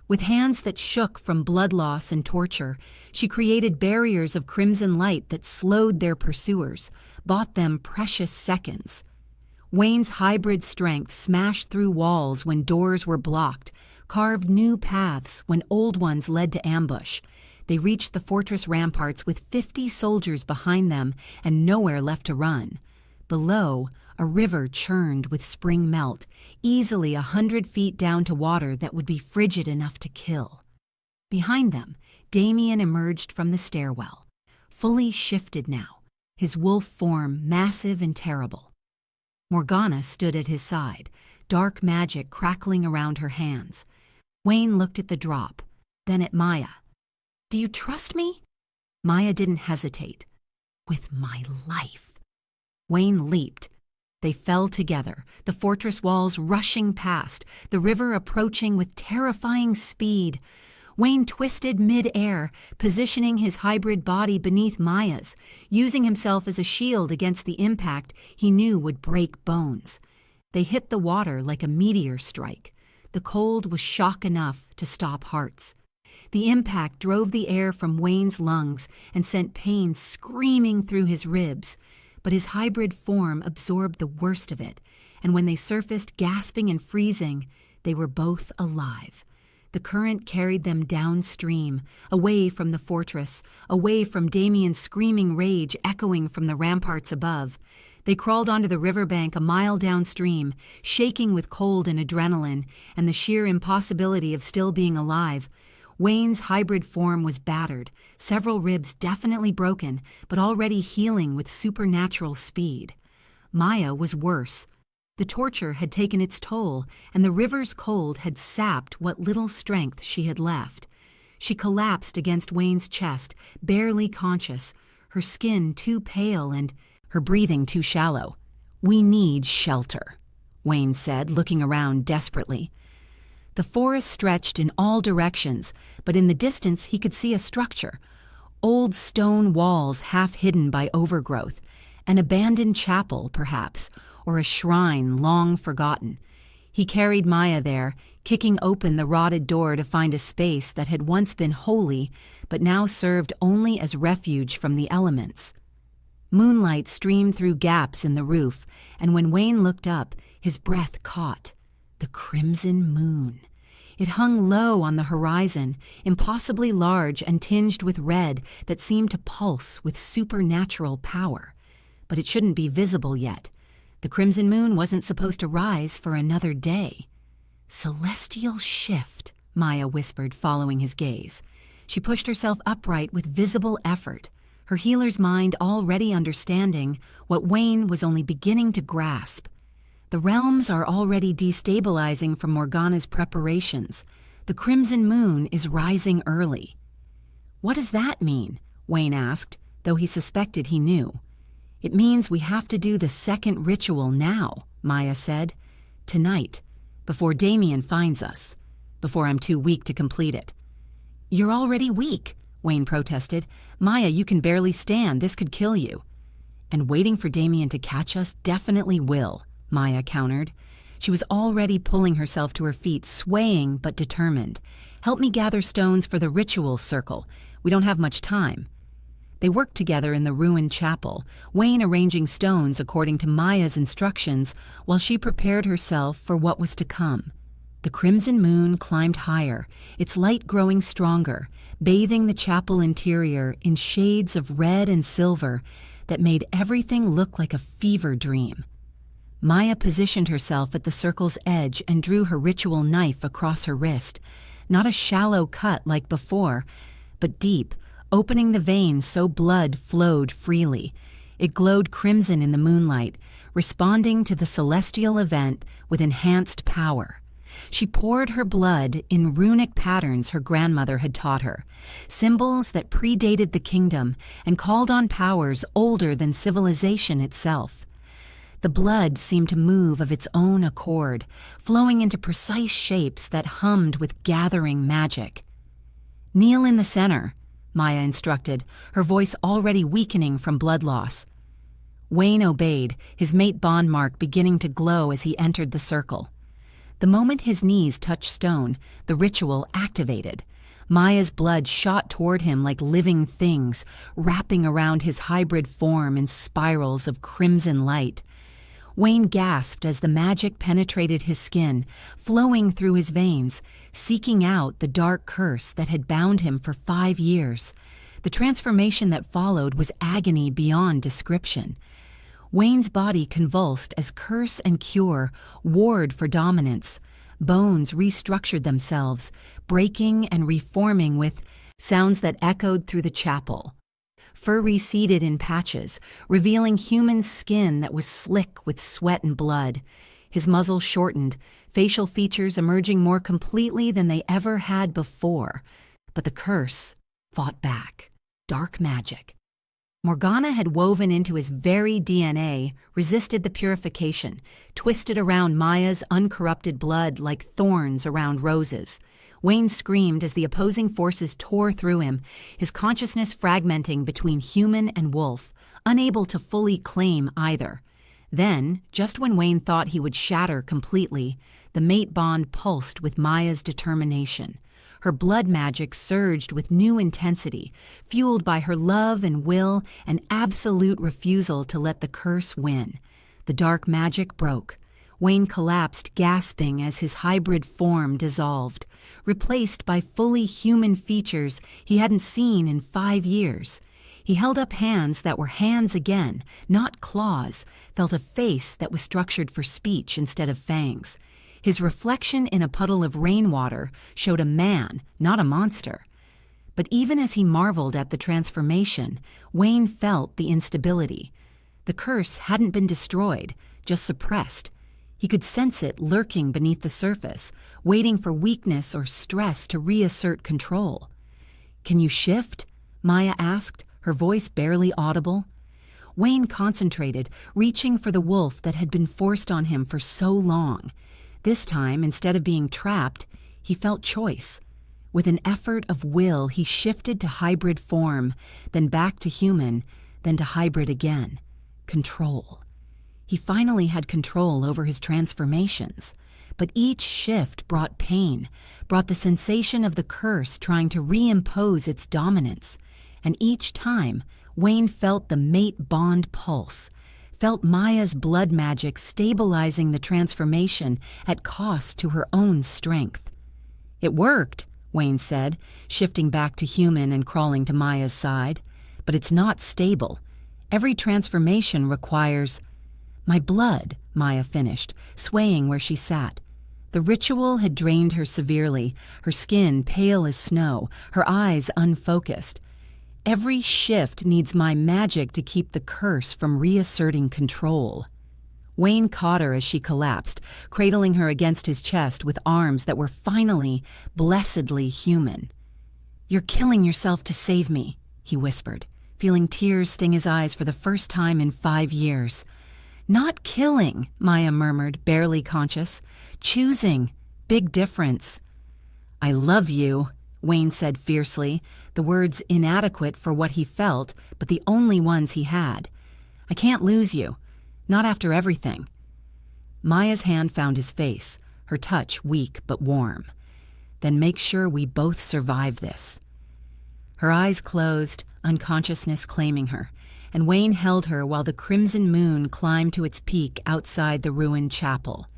With hands that shook from blood loss and torture, she created barriers of crimson light that slowed their pursuers, bought them precious seconds. Wayne's hybrid strength smashed through walls when doors were blocked, carved new paths when old ones led to ambush. They reached the fortress ramparts with 50 soldiers behind them and nowhere left to run. Below, a river churned with spring melt, easily 100 feet down to water that would be frigid enough to kill. Behind them, Damien emerged from the stairwell, fully shifted now, his wolf form massive and terrible. Morgana stood at his side, dark magic crackling around her hands. Wayne looked at the drop, then at Maya. "Do you trust me?" Maya didn't hesitate. "With my life." Wayne leaped. They fell together, the fortress walls rushing past, the river approaching with terrifying speed. Wayne twisted mid-air, positioning his hybrid body beneath Maya's, using himself as a shield against the impact he knew would break bones. They hit the water like a meteor strike. The cold was shock enough to stop hearts. The impact drove the air from Wayne's lungs and sent pain screaming through his ribs, but his hybrid form absorbed the worst of it, and when they surfaced gasping and freezing, they were both alive. The current carried them downstream, away from the fortress, away from Damien's screaming rage echoing from the ramparts above. They crawled onto the riverbank a mile downstream, shaking with cold and adrenaline, and the sheer impossibility of still being alive. Wayne's hybrid form was battered, several ribs definitely broken, but already healing with supernatural speed. Maya was worse. The torture had taken its toll, and the river's cold had sapped what little strength she had left. She collapsed against Wayne's chest, barely conscious, her skin too pale and her breathing too shallow. "We need shelter," Wayne said, looking around desperately. The forest stretched in all directions, but in the distance he could see a structure. Old stone walls half hidden by overgrowth, an abandoned chapel, perhaps, or a shrine long forgotten. He carried Maya there, kicking open the rotted door to find a space that had once been holy, but now served only as refuge from the elements. Moonlight streamed through gaps in the roof, and when Wayne looked up, his breath caught. The crimson moon. It hung low on the horizon, impossibly large and tinged with red that seemed to pulse with supernatural power. But it shouldn't be visible yet. The crimson moon wasn't supposed to rise for another day. "Celestial shift," Maya whispered, following his gaze. She pushed herself upright with visible effort, her healer's mind already understanding what Wayne was only beginning to grasp. The realms are already destabilizing from Morgana's preparations. The crimson moon is rising early." "What does that mean?" Wayne asked, though he suspected he knew. "It means we have to do the second ritual now," Maya said. "Tonight, before Damien finds us, before I'm too weak to complete it." "You're already weak," Wayne protested. "Maya, you can barely stand. This could kill you." "And waiting for Damien to catch us definitely will," Maya countered. She was already pulling herself to her feet, swaying but determined. "Help me gather stones for the ritual circle. We don't have much time." They worked together in the ruined chapel, Wayne arranging stones according to Maya's instructions while she prepared herself for what was to come. The crimson moon climbed higher, its light growing stronger, bathing the chapel interior in shades of red and silver that made everything look like a fever dream. Maya positioned herself at the circle's edge and drew her ritual knife across her wrist, not a shallow cut like before, but deep, opening the veins so blood flowed freely. It glowed crimson in the moonlight, responding to the celestial event with enhanced power. She poured her blood in runic patterns her grandmother had taught her, symbols that predated the kingdom and called on powers older than civilization itself. The blood seemed to move of its own accord, flowing into precise shapes that hummed with gathering magic. "Kneel in the center," Maya instructed, her voice already weakening from blood loss. Wayne obeyed, his mate bond mark beginning to glow as he entered the circle. The moment his knees touched stone, the ritual activated. Maya's blood shot toward him like living things, wrapping around his hybrid form in spirals of crimson light. Wayne gasped as the magic penetrated his skin, flowing through his veins, seeking out the dark curse that had bound him for 5 years. The transformation that followed was agony beyond description. Wayne's body convulsed as curse and cure warred for dominance. Bones restructured themselves, breaking and reforming with sounds that echoed through the chapel. Fur receded in patches, revealing human skin that was slick with sweat and blood. His muzzle shortened, facial features emerging more completely than they ever had before. But the curse fought back. Dark magic. Morgana had woven into his very DNA, resisted the purification, twisted around Maya's uncorrupted blood like thorns around roses. Wayne screamed as the opposing forces tore through him, his consciousness fragmenting between human and wolf, unable to fully claim either. Then, just when Wayne thought he would shatter completely, the mate bond pulsed with Maya's determination. Her blood magic surged with new intensity, fueled by her love and will and absolute refusal to let the curse win. The dark magic broke. Wayne collapsed, gasping as his hybrid form dissolved, replaced by fully human features he hadn't seen in 5 years. He held up hands that were hands again, not claws, felt a face that was structured for speech instead of fangs. His reflection in a puddle of rainwater showed a man, not a monster. But even as he marveled at the transformation, Wayne felt the instability. The curse hadn't been destroyed, just suppressed. He could sense it lurking beneath the surface, waiting for weakness or stress to reassert control. "Can you shift?" Maya asked, her voice barely audible. Wayne concentrated, reaching for the wolf that had been forced on him for so long. This time, instead of being trapped, he felt choice. With an effort of will, he shifted to hybrid form, then back to human, then to hybrid again. Control. He finally had control over his transformations, but each shift brought pain, brought the sensation of the curse trying to reimpose its dominance. And each time, Wayne felt the mate bond pulse, felt Maya's blood magic stabilizing the transformation at cost to her own strength. "It worked," Wayne said, shifting back to human and crawling to Maya's side. "But it's not stable. Every transformation requires—" "My blood," Maya finished, swaying where she sat. The ritual had drained her severely, her skin pale as snow, her eyes unfocused. "Every shift needs my magic to keep the curse from reasserting control." Wayne caught her as she collapsed, cradling her against his chest with arms that were finally, blessedly human. "You're killing yourself to save me," he whispered, feeling tears sting his eyes for the first time in 5 years. "Not killing," Maya murmured, barely conscious. "Choosing. Big difference." "I love you," Wayne said fiercely, the words inadequate for what he felt, but the only ones he had. "I can't lose you. Not after everything." Maya's hand found his face, her touch weak but warm. "Then make sure we both survive this." Her eyes closed, unconsciousness claiming her, and Wayne held her while the crimson moon climbed to its peak outside the ruined chapel.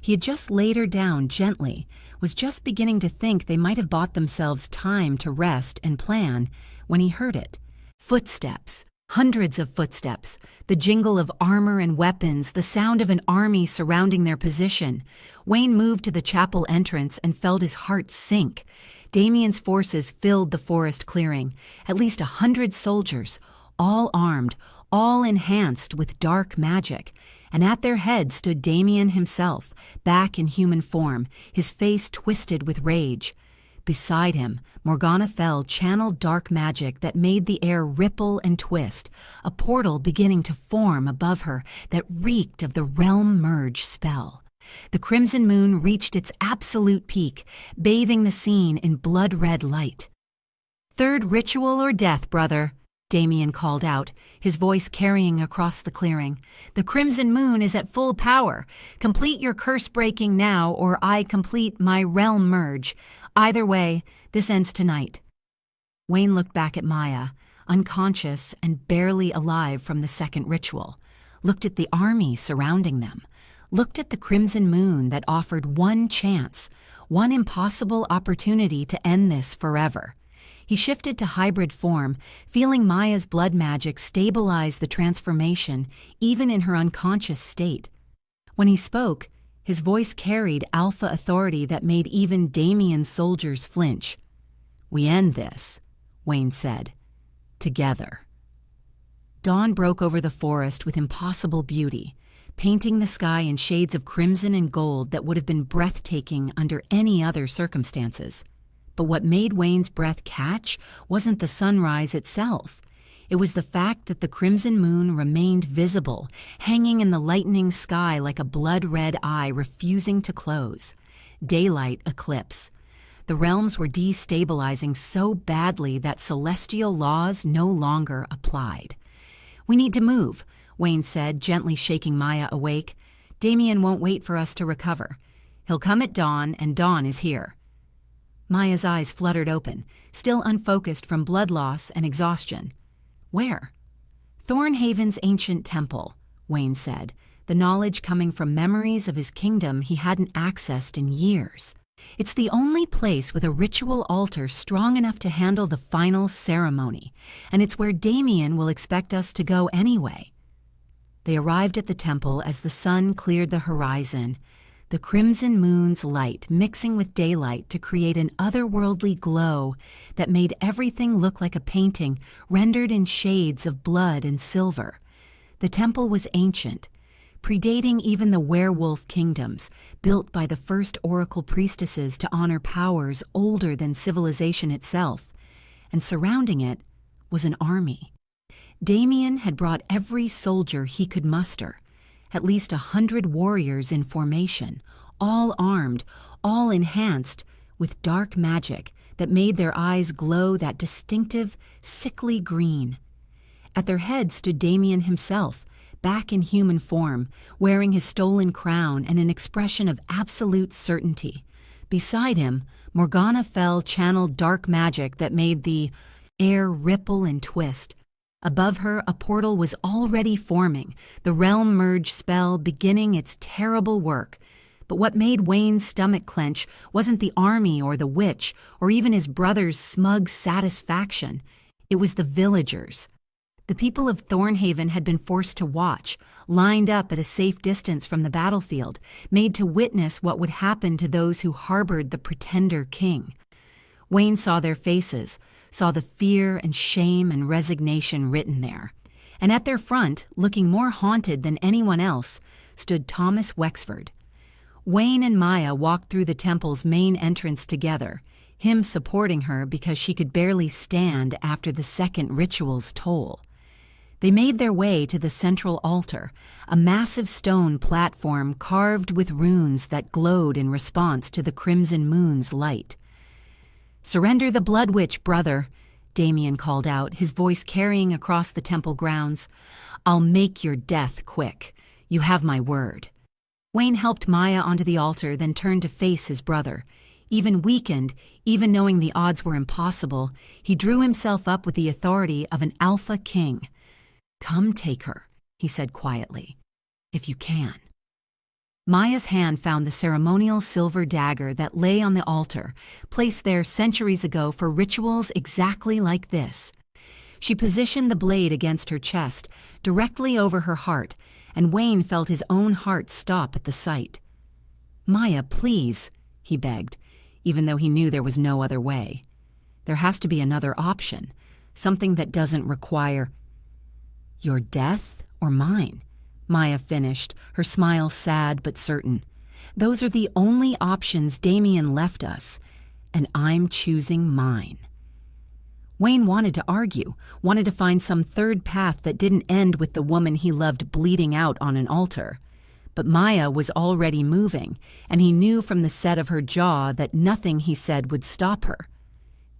He had just laid her down gently, was just beginning to think they might have bought themselves time to rest and plan, when he heard it. Footsteps. Hundreds of footsteps, the jingle of armor and weapons, the sound of an army surrounding their position. Wayne moved to the chapel entrance and felt his heart sink. Damien's forces filled the forest clearing, at least 100 soldiers, all armed, all enhanced with dark magic. And at their head stood Damien himself, back in human form, his face twisted with rage. Beside him, Morgana Fell channeled dark magic that made the air ripple and twist, a portal beginning to form above her that reeked of the realm merge spell. The crimson moon reached its absolute peak, bathing the scene in blood-red light. "Third ritual or death, brother," Damien called out, his voice carrying across the clearing. "The crimson moon is at full power. Complete your curse-breaking now, or I complete my realm merge. Either way, this ends tonight." Wayne looked back at Maya, unconscious and barely alive from the second ritual, looked at the army surrounding them, looked at the crimson moon that offered one chance, one impossible opportunity to end this forever. He shifted to hybrid form, feeling Maya's blood magic stabilize the transformation even in her unconscious state. When he spoke, his voice carried alpha authority that made even Damien's soldiers flinch. "We end this," Wayne said. "Together." Dawn broke over the forest with impossible beauty, painting the sky in shades of crimson and gold that would have been breathtaking under any other circumstances. But what made Wayne's breath catch wasn't the sunrise itself. It was the fact that the crimson moon remained visible, hanging in the lightening sky like a blood-red eye refusing to close. Daylight eclipse. The realms were destabilizing so badly that celestial laws no longer applied. "We need to move," Wayne said, gently shaking Maya awake. "Damien won't wait for us to recover. He'll come at dawn, and dawn is here." Maya's eyes fluttered open, still unfocused from blood loss and exhaustion. "Where?" "Thornhaven's ancient temple," Wayne said, the knowledge coming from memories of his kingdom he hadn't accessed in years. "It's the only place with a ritual altar strong enough to handle the final ceremony, and it's where Damien will expect us to go anyway." They arrived at the temple as the sun cleared the horizon, the crimson moon's light mixing with daylight to create an otherworldly glow that made everything look like a painting rendered in shades of blood and silver. The temple was ancient, predating even the werewolf kingdoms, built by the first oracle priestesses to honor powers older than civilization itself, and surrounding it was an army. Damien had brought every soldier he could muster, at least 100 warriors in formation, all armed, all enhanced with dark magic that made their eyes glow that distinctive, sickly green. At their head stood Damien himself, back in human form, wearing his stolen crown and an expression of absolute certainty. Beside him, Morgana Fell channeled dark magic that made the air ripple and twist. Above her, a portal was already forming, the realm merge spell beginning its terrible work. But what made Wayne's stomach clench wasn't the army or the witch, or even his brother's smug satisfaction. It was the villagers. The people of Thornhaven had been forced to watch, lined up at a safe distance from the battlefield, made to witness what would happen to those who harbored the pretender king. Wayne saw their faces, saw the fear and shame and resignation written there. And at their front, looking more haunted than anyone else, stood Thomas Wexford. Wayne and Maya walked through the temple's main entrance together, him supporting her because she could barely stand after the second ritual's toll. They made their way to the central altar, a massive stone platform carved with runes that glowed in response to the crimson moon's light. "Surrender the Blood Witch, brother," Damien called out, his voice carrying across the temple grounds. "I'll make your death quick. You have my word." Wayne helped Maya onto the altar, then turned to face his brother. Even weakened, even knowing the odds were impossible, he drew himself up with the authority of an Alpha King. "Come take her," he said quietly, "if you can." Maya's hand found the ceremonial silver dagger that lay on the altar, placed there centuries ago for rituals exactly like this. She positioned the blade against her chest, directly over her heart, and Wayne felt his own heart stop at the sight. "Maya, please," he begged, even though he knew there was no other way. "There has to be another option, something that doesn't require—" "Your death or mine?" Maya finished, her smile sad but certain. "Those are the only options Damien left us, and I'm choosing mine." Wayne wanted to argue, wanted to find some third path that didn't end with the woman he loved bleeding out on an altar. But Maya was already moving, and he knew from the set of her jaw that nothing he said would stop her.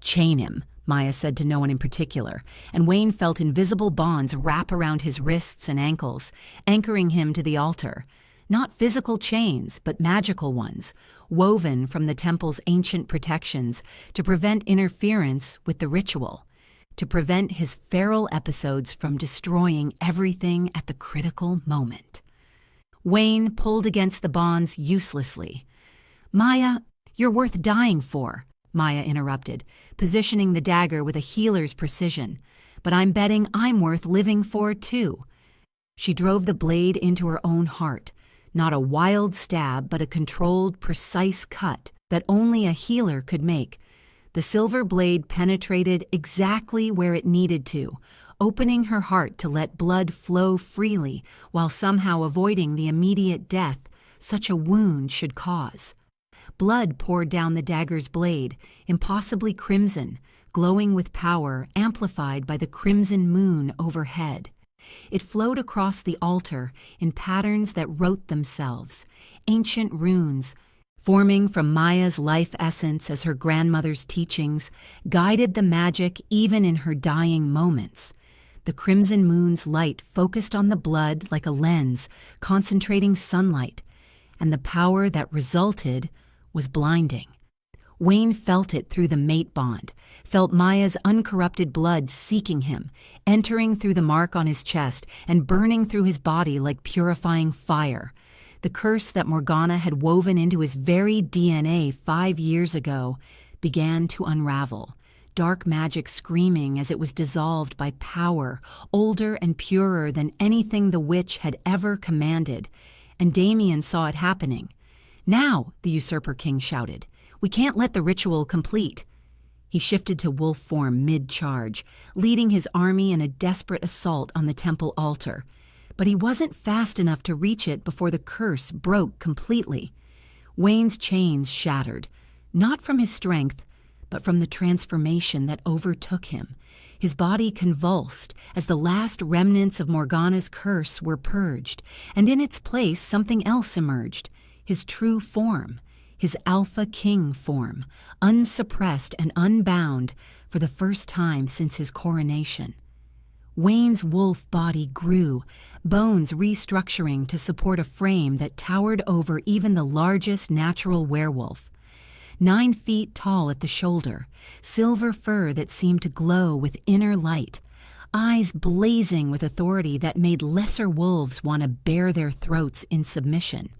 "Chain him," Maya said to no one in particular, and Wayne felt invisible bonds wrap around his wrists and ankles, anchoring him to the altar. Not physical chains, but magical ones, woven from the temple's ancient protections to prevent interference with the ritual, to prevent his feral episodes from destroying everything at the critical moment. Wayne pulled against the bonds uselessly. "Maya, you're worth dying for," Maya interrupted, positioning the dagger with a healer's precision. "But I'm betting I'm worth living for, too." She drove the blade into her own heart. Not a wild stab, but a controlled, precise cut that only a healer could make. The silver blade penetrated exactly where it needed to, opening her heart to let blood flow freely while somehow avoiding the immediate death such a wound should cause. Blood poured down the dagger's blade, impossibly crimson, glowing with power amplified by the crimson moon overhead. It flowed across the altar in patterns that wrote themselves, ancient runes, forming from Maya's life essence as her grandmother's teachings, guided the magic even in her dying moments. The crimson moon's light focused on the blood like a lens, concentrating sunlight, and the power that resulted was blinding. Wayne felt it through the mate bond, felt Maya's uncorrupted blood seeking him, entering through the mark on his chest and burning through his body like purifying fire. The curse that Morgana had woven into his very DNA 5 years ago began to unravel, dark magic screaming as it was dissolved by power older and purer than anything the witch had ever commanded, and Damien saw it happening. "Now!" the usurper king shouted. "We can't let the ritual complete." He shifted to wolf form mid-charge, leading his army in a desperate assault on the temple altar. But he wasn't fast enough to reach it before the curse broke completely. Wayne's chains shattered, not from his strength, but from the transformation that overtook him. His body convulsed as the last remnants of Morgana's curse were purged, and in its place something else emerged, his true form. His Alpha King form, unsuppressed and unbound for the first time since his coronation. Wayne's wolf body grew, bones restructuring to support a frame that towered over even the largest natural werewolf. 9 feet tall at the shoulder, silver fur that seemed to glow with inner light, eyes blazing with authority that made lesser wolves want to bare their throats in submission.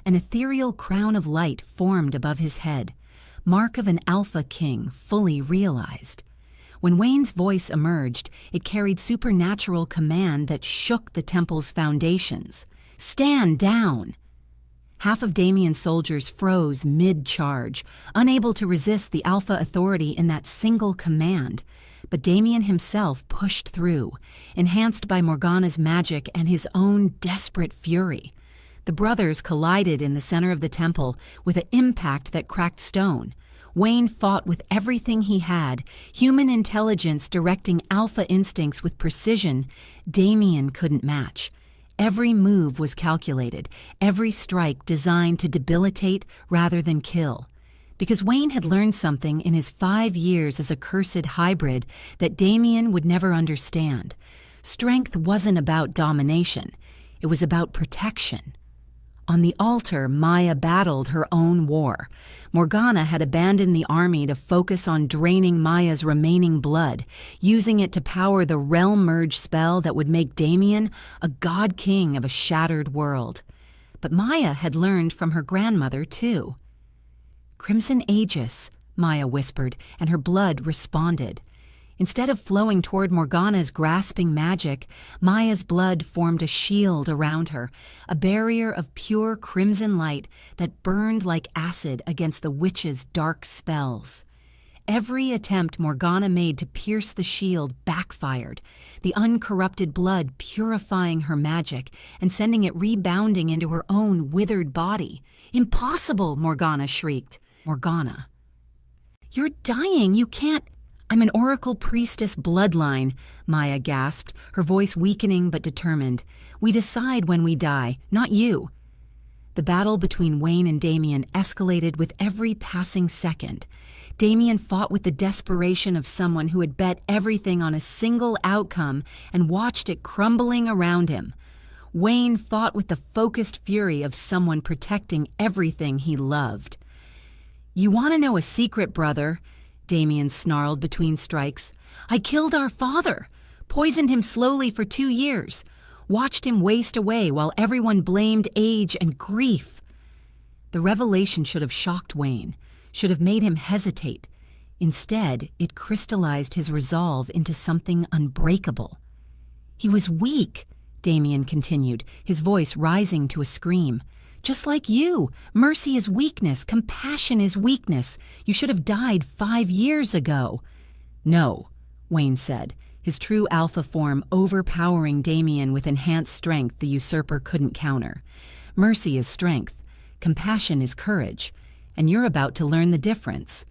An ethereal crown of light formed above his head, mark of an Alpha King fully realized. When Wayne's voice emerged, it carried supernatural command that shook the temple's foundations. "Stand down!" Half of Damien's soldiers froze mid-charge, unable to resist the Alpha authority in that single command. But Damien himself pushed through, enhanced by Morgana's magic and his own desperate fury. The brothers collided in the center of the temple with an impact that cracked stone. Wayne fought with everything he had, human intelligence directing alpha instincts with precision Damien couldn't match. Every move was calculated, every strike designed to debilitate rather than kill. Because Wayne had learned something in his 5 years as a cursed hybrid that Damien would never understand. Strength wasn't about domination, it was about protection. On the altar, Maya battled her own war. Morgana had abandoned the army to focus on draining Maya's remaining blood, using it to power the realm merge spell that would make Damien a god king of a shattered world. But Maya had learned from her grandmother, too. "Crimson Aegis," Maya whispered, and her blood responded. Instead of flowing toward Morgana's grasping magic, Maya's blood formed a shield around her, a barrier of pure crimson light that burned like acid against the witch's dark spells. Every attempt Morgana made to pierce the shield backfired, the uncorrupted blood purifying her magic and sending it rebounding into her own withered body. "Impossible!" Morgana shrieked. "Morgana, you're dying, you can't—" "I'm an oracle priestess bloodline," Maya gasped, her voice weakening but determined. "We decide when we die, not you." The battle between Wayne and Damien escalated with every passing second. Damien fought with the desperation of someone who had bet everything on a single outcome and watched it crumbling around him. Wayne fought with the focused fury of someone protecting everything he loved. "You want to know a secret, brother?" Damien snarled between strikes. "I killed our father, poisoned him slowly for 2 years, watched him waste away while everyone blamed age and grief." The revelation should have shocked Wayne, should have made him hesitate. Instead, it crystallized his resolve into something unbreakable. "He was weak," Damien continued, his voice rising to a scream. "Just like you. Mercy is weakness. Compassion is weakness. You should have died 5 years ago." "No," Wayne said, his true alpha form overpowering Damien with enhanced strength the usurper couldn't counter. "Mercy is strength. Compassion is courage. And you're about to learn the difference."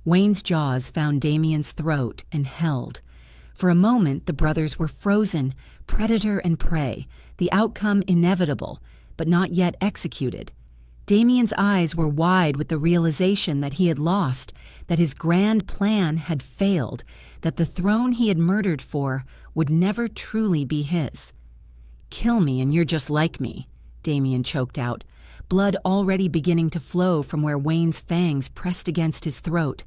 Wayne's jaws found Damien's throat and held. For a moment, the brothers were frozen, predator and prey, the outcome inevitable, but not yet executed. Damien's eyes were wide with the realization that he had lost, that his grand plan had failed, that the throne he had murdered for would never truly be his. "Kill me and you're just like me," Damien choked out, blood already beginning to flow from where Wayne's fangs pressed against his throat.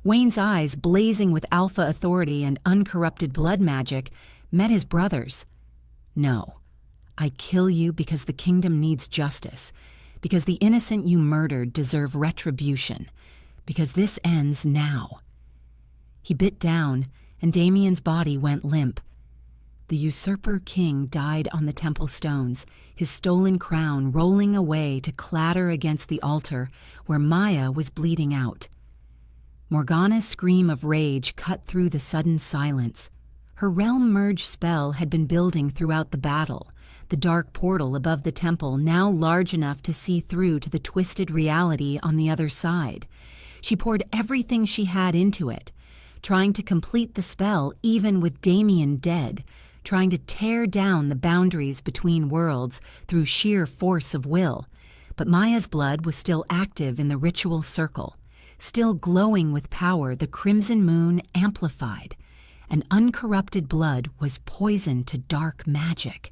Wayne's eyes, blazing with alpha authority and uncorrupted blood magic, met his brother's. "No. I kill you because the kingdom needs justice, because the innocent you murdered deserve retribution, because this ends now." He bit down, and Damien's body went limp. The usurper king died on the temple stones, his stolen crown rolling away to clatter against the altar where Maya was bleeding out. Morgana's scream of rage cut through the sudden silence. Her realm merge spell had been building throughout the battle, the dark portal above the temple now large enough to see through to the twisted reality on the other side. She poured everything she had into it, trying to complete the spell even with Damien dead, trying to tear down the boundaries between worlds through sheer force of will. But Maya's blood was still active in the ritual circle, still glowing with power the crimson moon amplified, and uncorrupted blood was poison to dark magic.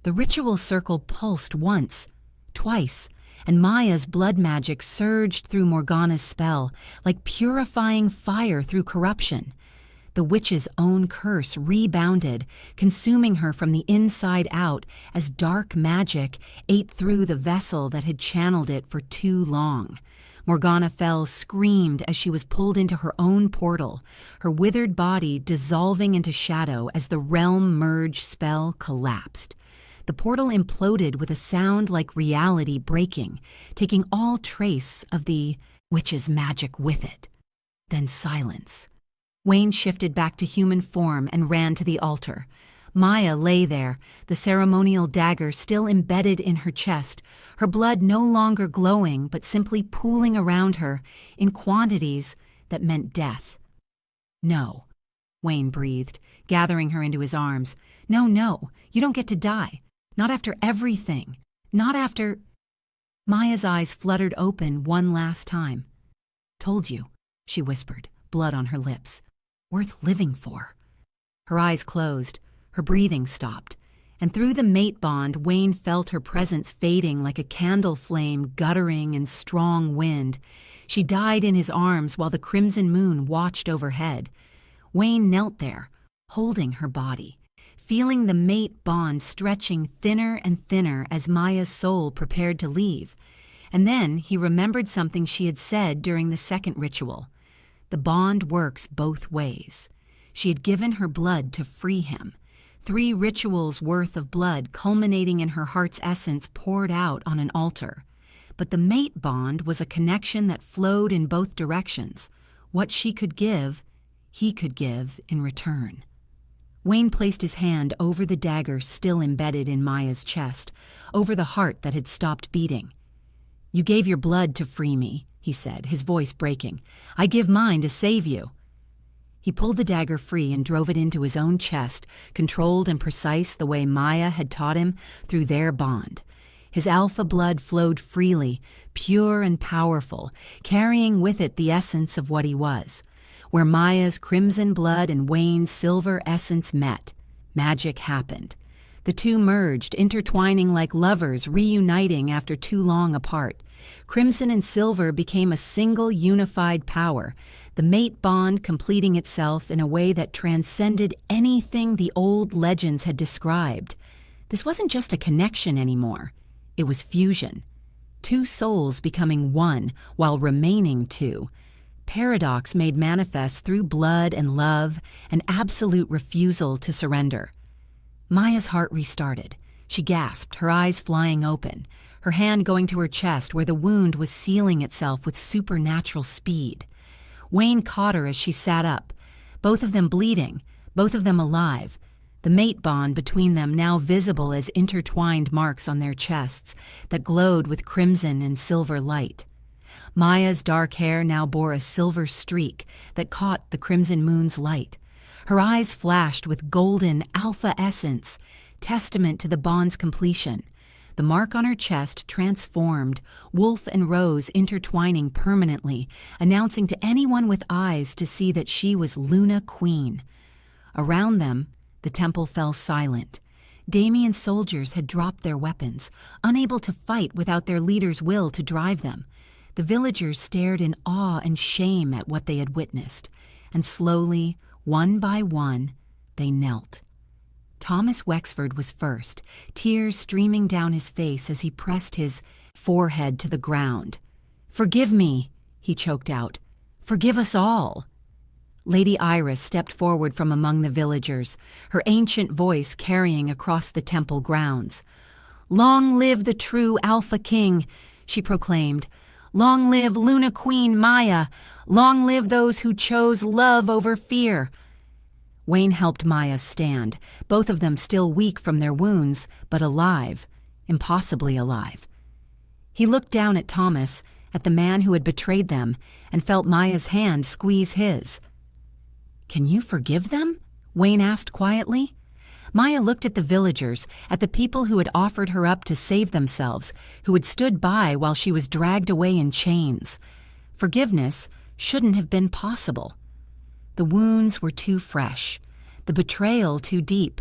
The ritual circle pulsed once, twice, and Maya's blood magic surged through Morgana's spell like purifying fire through corruption. The witch's own curse rebounded, consuming her from the inside out as dark magic ate through the vessel that had channeled it for too long. Morgana fell, screamed as she was pulled into her own portal, her withered body dissolving into shadow as the realm merge spell collapsed. The portal imploded with a sound like reality breaking, taking all trace of the witch's magic with it. Then silence. Wayne shifted back to human form and ran to the altar. Maya lay there, the ceremonial dagger still embedded in her chest, her blood no longer glowing but simply pooling around her in quantities that meant death. "No," Wayne breathed, gathering her into his arms. No, you don't get to die. Not after everything. Not after—" Maya's eyes fluttered open one last time. "Told you," she whispered, blood on her lips. "Worth living for." Her eyes closed, her breathing stopped, and through the mate bond Wayne felt her presence fading like a candle flame guttering in strong wind. She died in his arms while the crimson moon watched overhead. Wayne knelt there, holding her body, feeling the mate bond stretching thinner and thinner as Maya's soul prepared to leave. And then he remembered something she had said during the second ritual. The bond works both ways. She had given her blood to free him. 3 rituals worth of blood culminating in her heart's essence poured out on an altar. But the mate bond was a connection that flowed in both directions. What she could give, he could give in return. Wayne placed his hand over the dagger still embedded in Maya's chest, over the heart that had stopped beating. "You gave your blood to free me," he said, his voice breaking. "I give mine to save you." He pulled the dagger free and drove it into his own chest, controlled and precise the way Maya had taught him through their bond. His alpha blood flowed freely, pure and powerful, carrying with it the essence of what he was. Where Maya's crimson blood and Wayne's silver essence met, magic happened. The two merged, intertwining like lovers reuniting after too long apart. Crimson and silver became a single unified power, the mate bond completing itself in a way that transcended anything the old legends had described. This wasn't just a connection anymore. It was fusion. 2 souls becoming one while remaining 2. Paradox made manifest through blood and love, an absolute refusal to surrender. Maya's heart restarted. She gasped, her eyes flying open, her hand going to her chest where the wound was sealing itself with supernatural speed. Wayne caught her as she sat up, both of them bleeding, both of them alive, the mate bond between them now visible as intertwined marks on their chests that glowed with crimson and silver light. Maya's dark hair now bore a silver streak that caught the crimson moon's light. Her eyes flashed with golden alpha essence, testament to the bond's completion. The mark on her chest transformed, wolf and rose intertwining permanently, announcing to anyone with eyes to see that she was Luna Queen. Around them, the temple fell silent. Damien's soldiers had dropped their weapons, unable to fight without their leader's will to drive them. The villagers stared in awe and shame at what they had witnessed, and slowly, one by one, they knelt. Thomas Wexford was first, tears streaming down his face as he pressed his forehead to the ground. "Forgive me," he choked out. "Forgive us all." Lady Iris stepped forward from among the villagers, her ancient voice carrying across the temple grounds. "Long live the true Alpha King," she proclaimed. "Long live Luna Queen Maya! Long live those who chose love over fear!" Wayne helped Maya stand, both of them still weak from their wounds, but alive, impossibly alive. He looked down at Thomas, at the man who had betrayed them, and felt Maya's hand squeeze his. "Can you forgive them?" Wayne asked quietly. Maya looked at the villagers, at the people who had offered her up to save themselves, who had stood by while she was dragged away in chains. Forgiveness shouldn't have been possible. The wounds were too fresh, the betrayal too deep.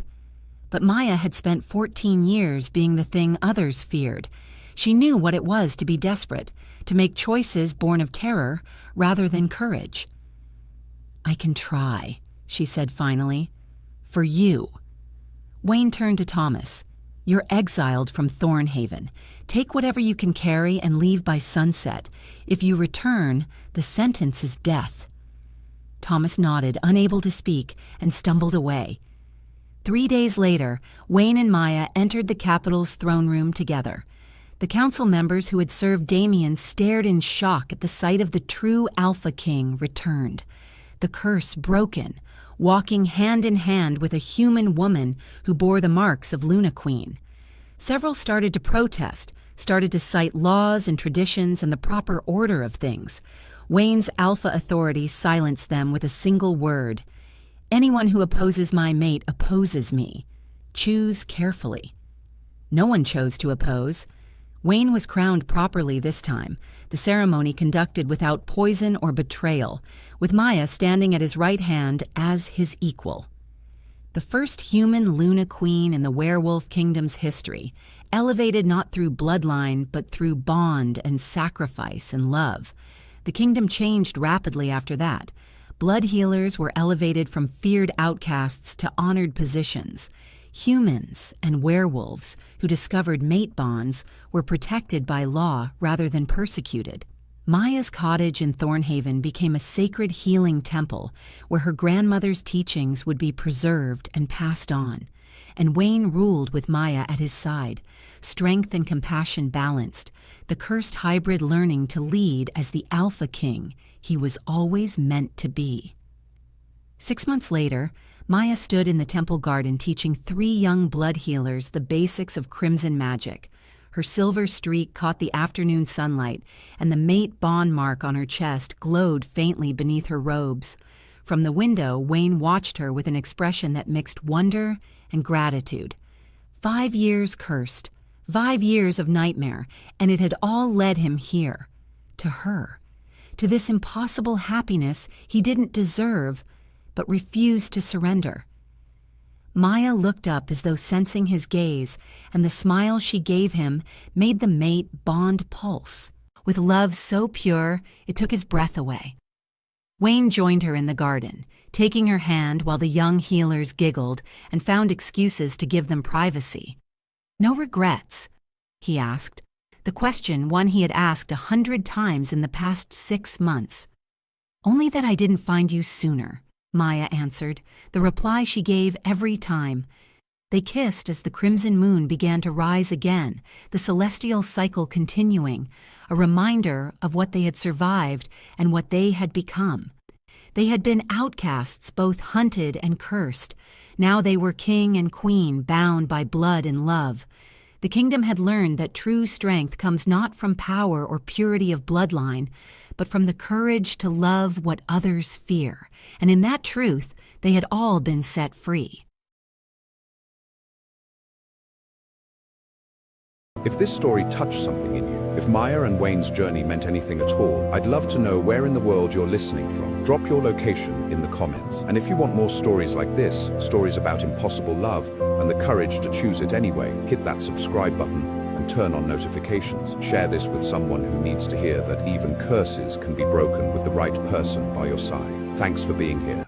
But Maya had spent 14 years being the thing others feared. She knew what it was to be desperate, to make choices born of terror rather than courage. "I can try," she said finally. "For you." Wayne turned to Thomas. "You're exiled from Thornhaven. Take whatever you can carry and leave by sunset. If you return, the sentence is death." Thomas nodded, unable to speak, and stumbled away. 3 days later, Wayne and Maya entered the capital's throne room together. The council members who had served Damien stared in shock at the sight of the true Alpha King returned. the curse broken, walking hand in hand with a human woman who bore the marks of Luna Queen. Several started to protest, started to cite laws and traditions and the proper order of things. Wayne's Alpha authorities silenced them with a single word. Anyone who opposes my mate opposes me. Choose carefully. No one chose to oppose. Wayne was crowned properly this time, the ceremony conducted without poison or betrayal, with Maya standing at his right hand as his equal. The first human Luna Queen in the Werewolf Kingdom's history, elevated not through bloodline but through bond and sacrifice and love. The kingdom changed rapidly after that. Blood healers were elevated from feared outcasts to honored positions. Humans and werewolves who discovered mate bonds were protected by law rather than persecuted. Maya's cottage in Thornhaven became a sacred healing temple where her grandmother's teachings would be preserved and passed on. And Wayne ruled with Maya at his side, strength and compassion balanced, the cursed hybrid learning to lead as the Alpha King he was always meant to be. 6 months later, Maya stood in the temple garden teaching 3 young blood healers the basics of crimson magic. Her silver streak caught the afternoon sunlight, and the mate bond mark on her chest glowed faintly beneath her robes. From the window, Wayne watched her with an expression that mixed wonder and gratitude. 5 years cursed, 5 years of nightmare, and it had all led him here, to her, to this impossible happiness he didn't deserve, but refused to surrender. Maya looked up as though sensing his gaze, and the smile she gave him made the mate bond pulse. With love so pure, it took his breath away. Wayne joined her in the garden, taking her hand while the young healers giggled and found excuses to give them privacy. "No regrets?" he asked, the question one he had asked 100 times in the past 6 months. "Only that I didn't find you sooner," Maya answered, the reply she gave every time. They kissed as the crimson moon began to rise again, the celestial cycle continuing, a reminder of what they had survived and what they had become. They had been outcasts, both hunted and cursed. Now they were king and queen, bound by blood and love. The kingdom had learned that true strength comes not from power or purity of bloodline, but from the courage to love what others fear. And in that truth, they had all been set free. If this story touched something in you, if Maya and Wayne's journey meant anything at all, I'd love to know where in the world you're listening from. Drop your location in the comments. And if you want more stories like this, stories about impossible love and the courage to choose it anyway, hit that subscribe button and turn on notifications. Share this with someone who needs to hear that even curses can be broken with the right person by your side. Thanks for being here.